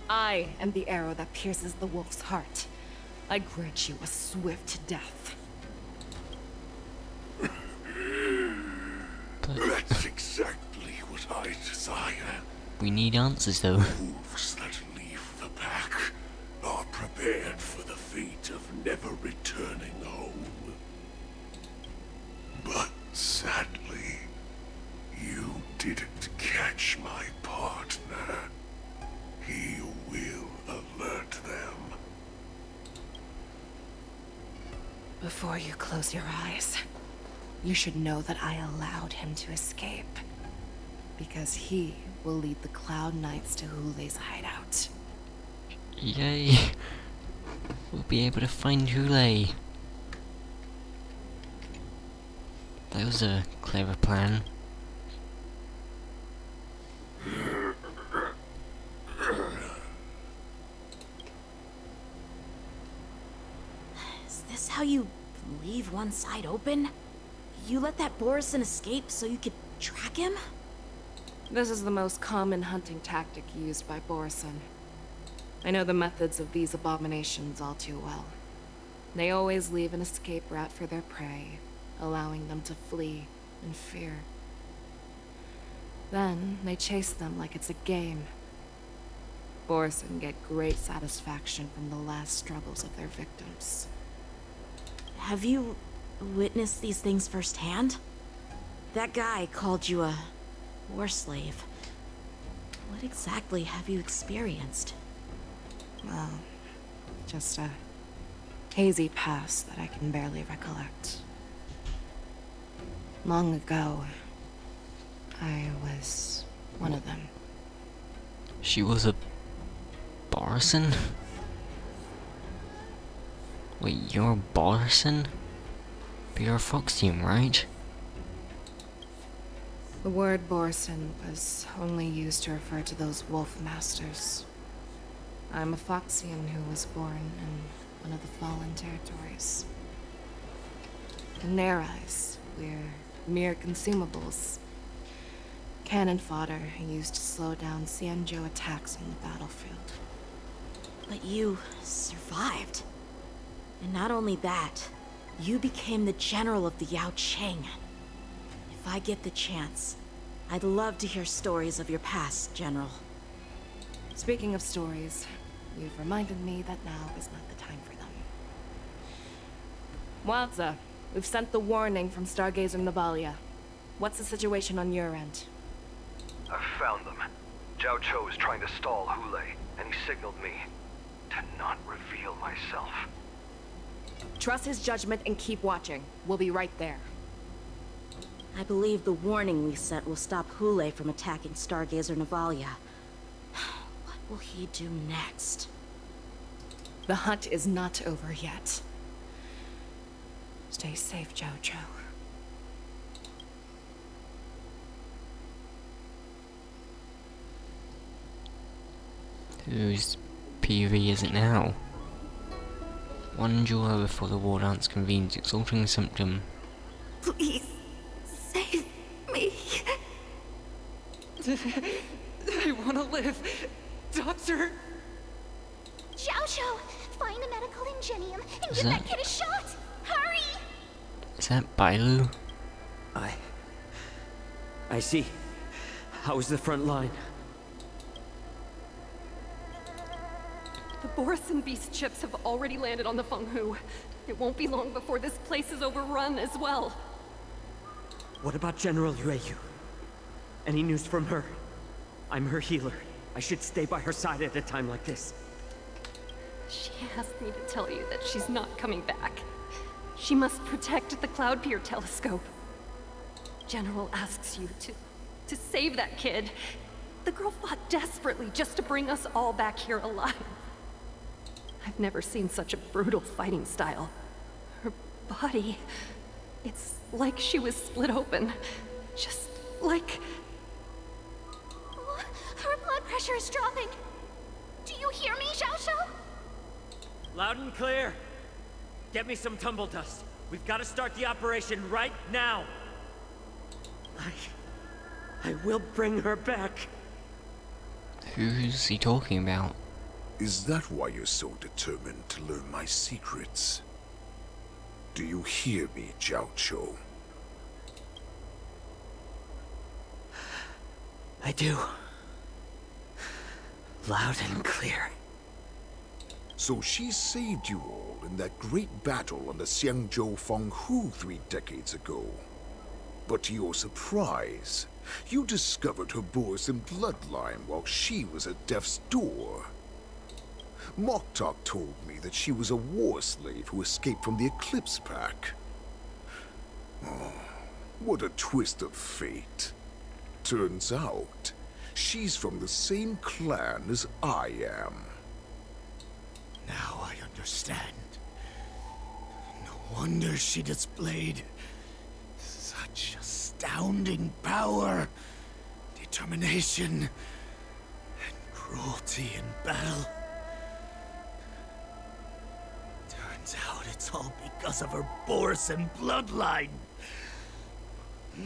I am the arrow that pierces the wolf's heart. I grant you a swift death. That's exactly what I desire. We need answers though. Wolves that leave the pack are prepared for the fate of never returning home. But sadly, you didn't catch my partner. He will alert them. Before you close your eyes, you should know that I allowed him to escape. Because he will lead the Cloud Knights to Hulay's hideout. Yay! We'll be able to find Hoolay. That was a clever plan. Is this how you leave one side open? You let that Borison escape so you could track him? This is the most common hunting tactic used by Borison. I know the methods of these abominations all too well. They always leave an escape route for their prey, allowing them to flee in fear. Then, they chase them like it's a game. Borison get great satisfaction from the last struggles of their victims. Have you witnessed these things firsthand? That guy called you a war slave. What exactly have you experienced? Well, just a hazy past that I can barely recollect. Long ago, I was one of them. She was a Borison? Wait, you're a Borison? But you're a Feixiao, right? The word Borison was only used to refer to those wolf masters. I'm a Feixian who was born in one of the fallen territories. In their eyes, we're mere consumables. Cannon fodder used to slow down Xianzhou attacks on the battlefield. But you survived. And not only that, you became the general of the Yaoqiu. If I get the chance, I'd love to hear stories of your past, General. Speaking of stories, you've reminded me that now is not the time for them. Wadza, we've sent the warning from Stargazer Navalia. What's the situation on your end? I've found them. Jiaoqiu is trying to stall Hoolay, and he signaled me to not reveal myself. Trust his judgment and keep watching. We'll be right there. I believe the warning we sent will stop Hoolay from attacking Stargazer Navalia. What will he do next? The hunt is not over yet. Stay safe, Jiaoqiu. Whose PV is it now? One jewel before the war dance convenes, exalting symptom. Please, save me. I want to live. Doctor! Jiaoqiu, find a medical ingenium and Is give that- that kid a shot! Hurry! Is that Bailu? I see. How is the front line? The Borison Beast chips have already landed on the Fenghu. It won't be long before this place is overrun as well. What about General Yueyu? Any news from her? I'm her healer. I should stay by her side at a time like this. She asked me to tell you that she's not coming back. She must protect the Cloud Pier telescope. General asks you to save that kid. The girl fought desperately just to bring us all back here alive. I've never seen such a brutal fighting style. Her body, it's like she was split open. Just like... Her blood pressure is dropping. Do you hear me, Jiaoqiu? Loud and clear. Get me some tumble dust. We've got to start the operation right now. I will bring her back. Who's he talking about? Is that why you're so determined to learn my secrets? Do you hear me, Jiaoqiu? I do. Loud and clear. So she saved you all in that great battle on the Xiangzhou Fenghu 3 decades ago. But to your surprise, you discovered her Borison bloodline while she was at death's door. Moktok told me that she was a war slave who escaped from the Eclipse Pack. Oh, what a twist of fate. Turns out, she's from the same clan as I am. Now I understand. No wonder she displayed such astounding power, determination, and cruelty in battle. Turns out it's all because of her Borison bloodline.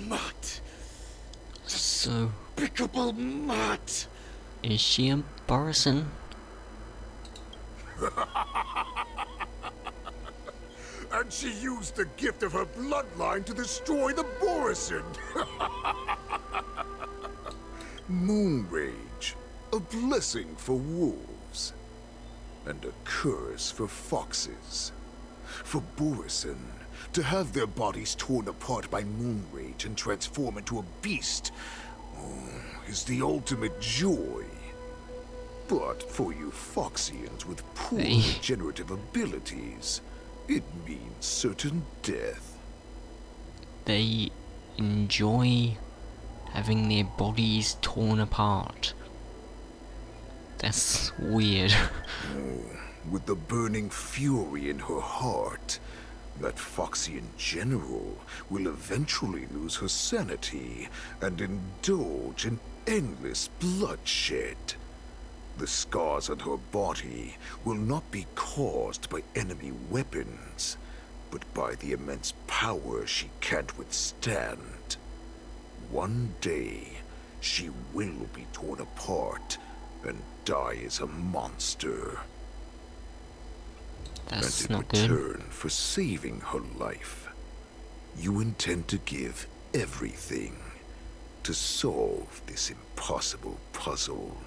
Mutt. So... Despicable mutt. Is she a Borison? And she used the gift of her bloodline to destroy the Borison. Moon Rage, a blessing for wolves, and a curse for foxes. For Borison, to have their bodies torn apart by Moon Rage and transform into a beast is the ultimate joy. But for you Foxians with poor regenerative abilities, it means certain death. They enjoy having their bodies torn apart. That's weird. With the burning fury in her heart, that Foxian general will eventually lose her sanity and indulge in endless bloodshed. The scars on her body will not be caused by enemy weapons, but by the immense power she can't withstand. One day, she will be torn apart and die as a monster. That's and in not good. return for saving her life, you intend to give everything to solve this impossible puzzle.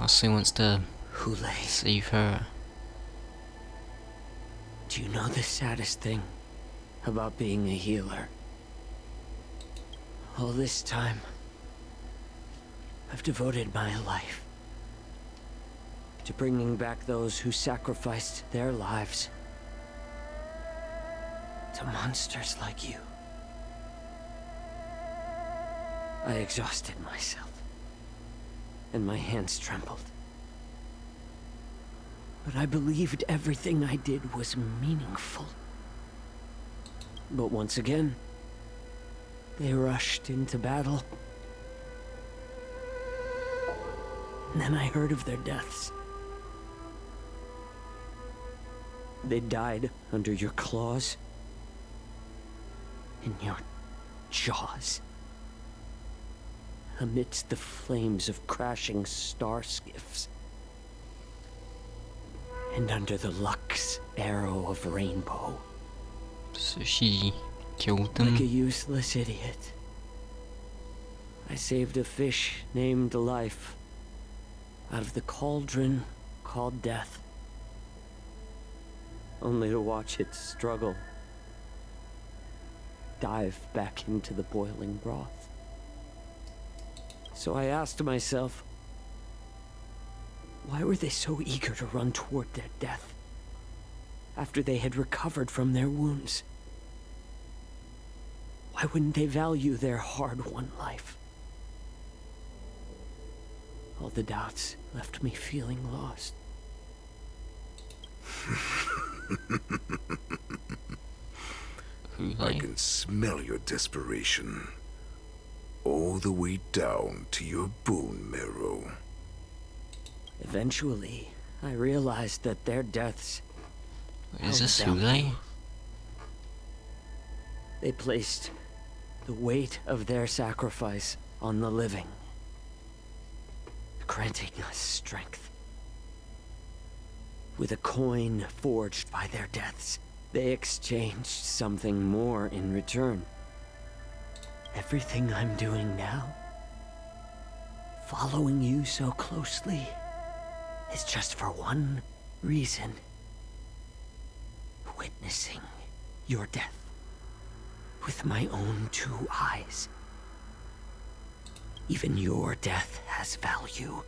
So he wants to Hoolay. save her. Do you know the saddest thing about being a healer? All this time, I've devoted my life to bringing back those who sacrificed their lives to monsters like you. I exhausted myself, and my hands trembled. But I believed everything I did was meaningful. But once again, they rushed into battle. And then I heard of their deaths. They died under your claws. In your jaws. Amidst the flames of crashing star skiffs. And under the Luck's arrow of rainbow. So she killed them? Like a useless idiot. I saved a fish named Life out of the cauldron called Death. Only to watch it struggle. Dive back into the boiling broth. So I asked myself, why were they so eager to run toward their death after they had recovered from their wounds? Why wouldn't they value their hard-won life? All the doubts left me feeling lost. I can smell your desperation. All the way down to your bone marrow. Eventually, I realized that their deaths... Is this Hoolay? They placed the weight of their sacrifice on the living, granting us strength. With a coin forged by their deaths, they exchanged something more in return. Everything I'm doing now, following you so closely, is just for one reason. Witnessing your death with my own 2 eyes. Even your death has value.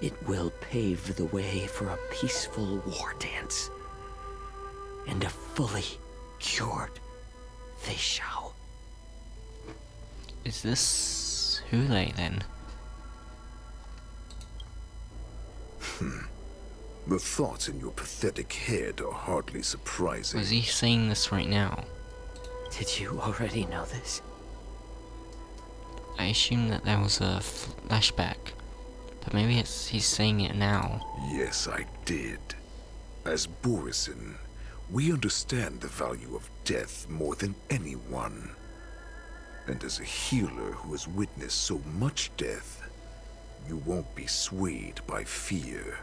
It will pave the way for a peaceful war dance and a fully cured Feixiao. Is this Hoolay then? The thoughts in your pathetic head are hardly surprising. Was he saying this right now? Did you already know this? I assumed that there was a flashback, but maybe he's saying it now. Yes, I did. As Borisin, we understand the value of death more than anyone. And as a healer who has witnessed so much death, you won't be swayed by fear.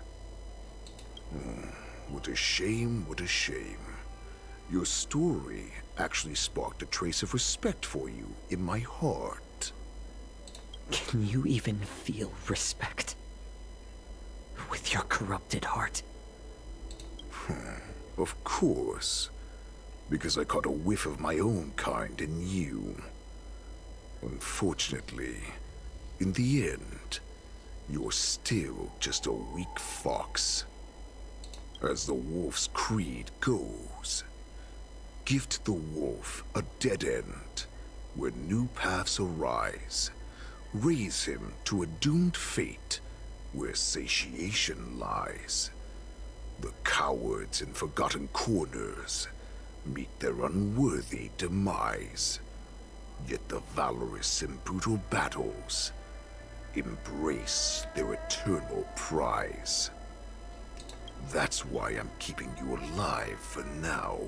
What a shame, what a shame. Your story actually sparked a trace of respect for you in my heart. Can you even feel respect with your corrupted heart? Of course. Because I caught a whiff of my own kind in you. Unfortunately, in the end, you're still just a weak fox. As the wolf's creed goes, gift the wolf a dead end where new paths arise. Raise him to a doomed fate where satiation lies. The cowards in forgotten corners meet their unworthy demise. Yet the valorous in brutal battles embrace their eternal prize. That's why I'm keeping you alive for now.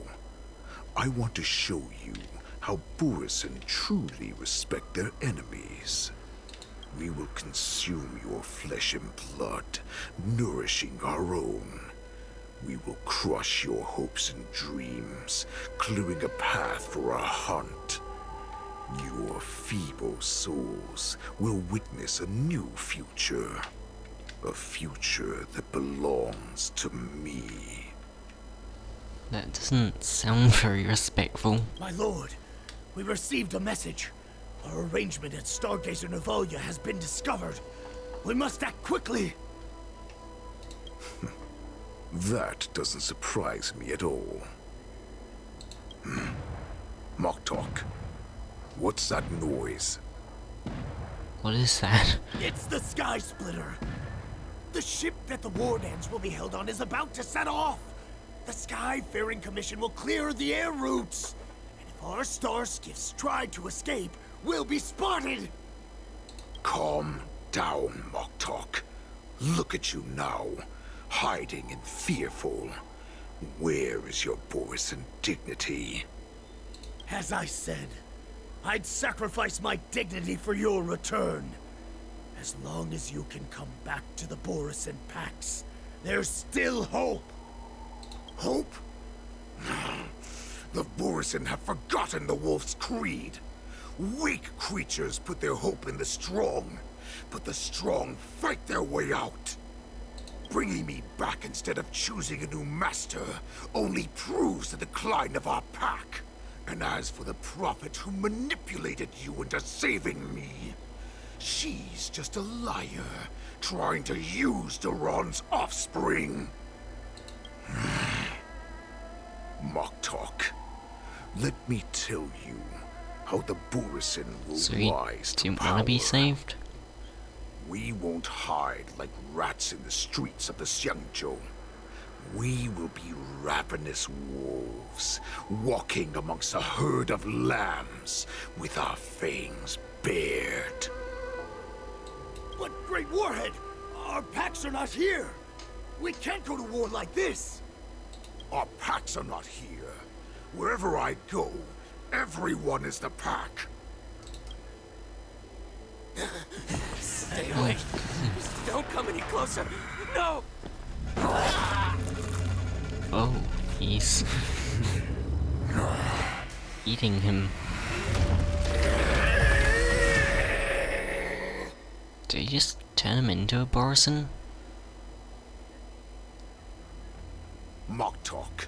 I want to show you how Borisin truly respect their enemies. We will consume your flesh and blood, nourishing our own. We will crush your hopes and dreams, clearing a path for our hunt. Your feeble souls will witness a new future. A future that belongs to me. That doesn't sound very respectful. My lord, we received a message. Our arrangement at Stargazer Navalia has been discovered. We must act quickly. That doesn't surprise me at all. Moktok, what's that noise? What is that? It's the Sky Splitter. The ship that the Wardens will be held on is about to set off. The Skyfaring Commission will clear the air routes. And if our star skiffs try to escape, we'll be spotted. Calm down, Moktok. Look at you now, hiding and fearful. Where is your Borisan dignity? As I said, I'd sacrifice my dignity for your return. As long as you can come back to the Borisan Pax, there's still hope. Hope? The Borisan have forgotten the wolf's creed. Weak creatures put their hope in the strong, but the strong fight their way out. Bringing me back instead of choosing a new master only proves the decline of our pack. And as for the prophet who manipulated you into saving me, she's just a liar, trying to use Duran's offspring. Moktok, let me tell you how the Borisan will rise to didn't power. want to be saved? We won't hide like rats in the streets of the Xiangzhou. We will be ravenous wolves, walking amongst a herd of lambs with our fangs bared. But, Great Warhead, our packs are not here. We can't go to war like this. Our packs are not here. Wherever I go, everyone is the pack. Stay away. Don't come any closer. No! Oh, he's eating him. Did he just turn him into a Borisan? Moktok,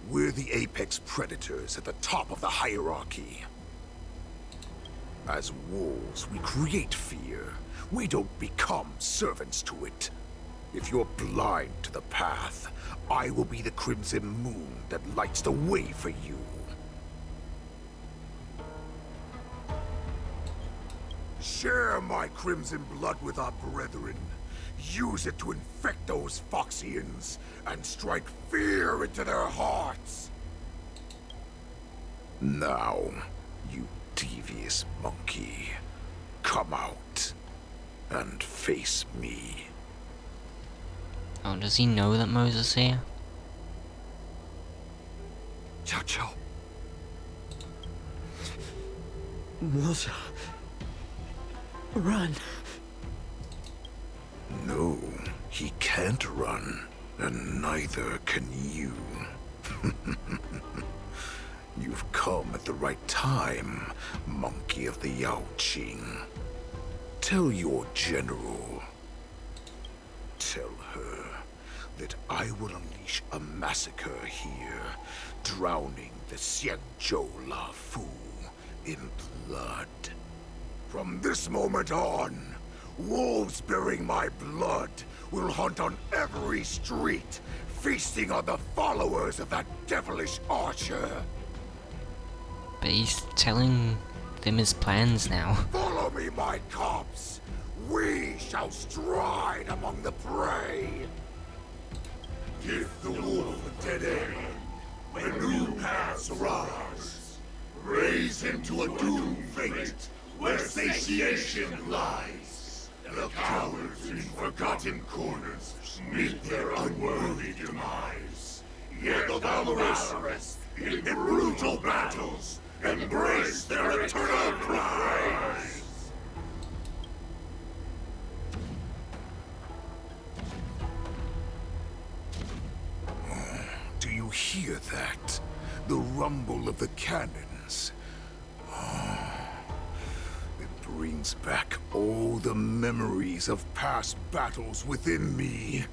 we're the apex predators at the top of the hierarchy. As wolves, we create fear. We don't become servants to it. If you're blind to the path, I will be the crimson moon that lights the way for you. Share my crimson blood with our brethren. Use it to infect those Foxians and strike fear into their hearts. Now, you devious monkey, come out and face me. Oh, does he know that Moses is here? Jiaoqiu. Moza. Run. No, he can't run, and neither can you. You've come at the right time, monkey of the Yaoqing. Tell your general. Tell her that I will unleash a massacre here, drowning the Xiangzhou La Fu in blood. From this moment on, wolves bearing my blood will hunt on every street, feasting on the followers of that devilish archer. But he's telling them his plans now. Follow me, my cops! We shall stride among the prey! Give the wolf a dead end when new paths arise. Raise him to a doomed fate where satiation lies. The cowards in forgotten corners meet their unworthy demise. Yet the valorous, in brutal battles, embrace their eternal prize. Do you hear that? The rumble of the cannons. It brings back all the memories of past battles within me.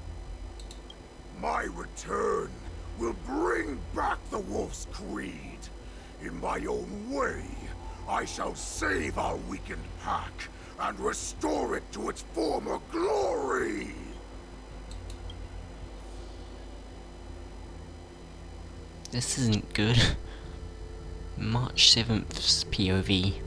My return will bring back the Wolf's Creed. In my own way, I shall save our weakened pack and restore it to its former glory! This isn't good. March 7th's POV.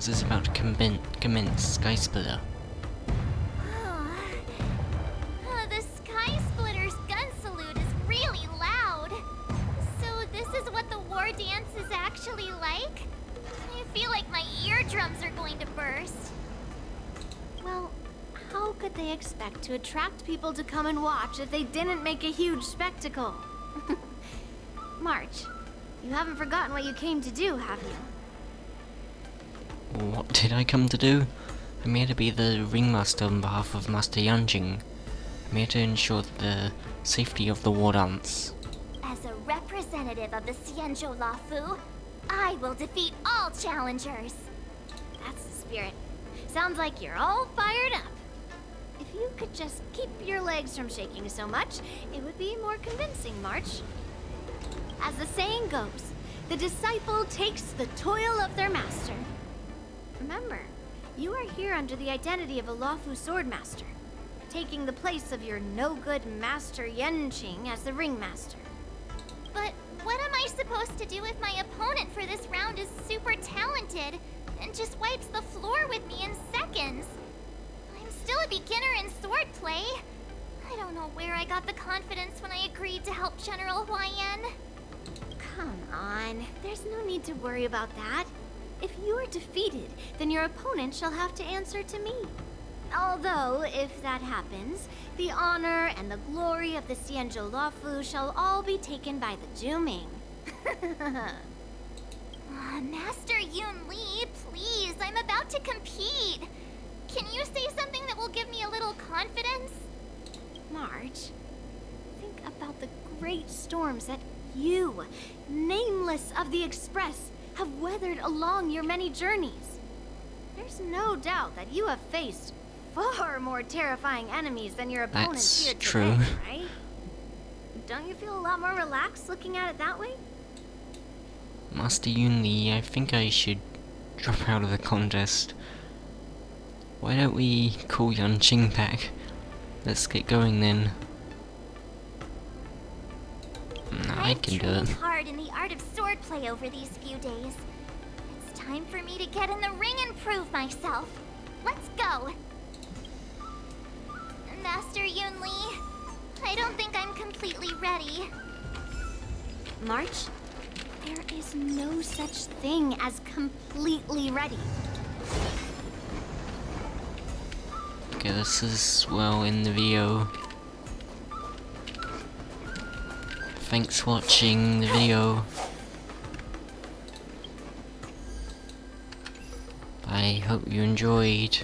dance is about to commence. Sky Splitter. The Sky Splitter's gun salute is really loud. So this is what the war dance is actually like? I feel like my eardrums are going to burst. Well, how could they expect to attract people to come and watch if they didn't make a huge spectacle? March, you haven't forgotten what you came to do, have you? What did I come to do? I'm here to be the ringmaster on behalf of Master Yanjing. I'm here to ensure the safety of the war dance. As a representative of the Xianzhou Lafu, I will defeat all challengers. That's the spirit. Sounds like you're all fired up. If you could just keep your legs from shaking so much, it would be more convincing, March. As the saying goes, the disciple takes the toil of their master. Remember, you are here under the identity of a Lafu swordmaster, taking the place of your no-good master Yanqing as the ringmaster. But what am I supposed to do if my opponent for this round is super talented and just wipes the floor with me in seconds? I'm still a beginner in swordplay. I don't know where I got the confidence when I agreed to help General Huaiyan. Come on, there's no need to worry about that. If you are defeated, then your opponent shall have to answer to me. Although, if that happens, the honor and the glory of the Xianzhou Lafu shall all be taken by the Juming. Master Yun Li, please, I'm about to compete. Can you say something that will give me a little confidence? March, think about the great storms that you, nameless of the Express, have weathered along your many journeys. There's no doubt that you have faced far more terrifying enemies than your opponents here today, right? Don't you feel a lot more relaxed looking at it that way? Master Yunli, I think I should drop out of the contest. Why don't we call Yanqing back? Let's get going then. I can do it. I've trained hard in the art of swordplay over these few days. It's time for me to get in the ring and prove myself. Let's go! Master Yun Li, I don't think I'm completely ready. March, there is no such thing as completely ready. Okay, this is well in the video. Thanks for watching the video. I hope you enjoyed.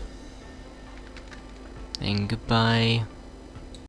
And goodbye.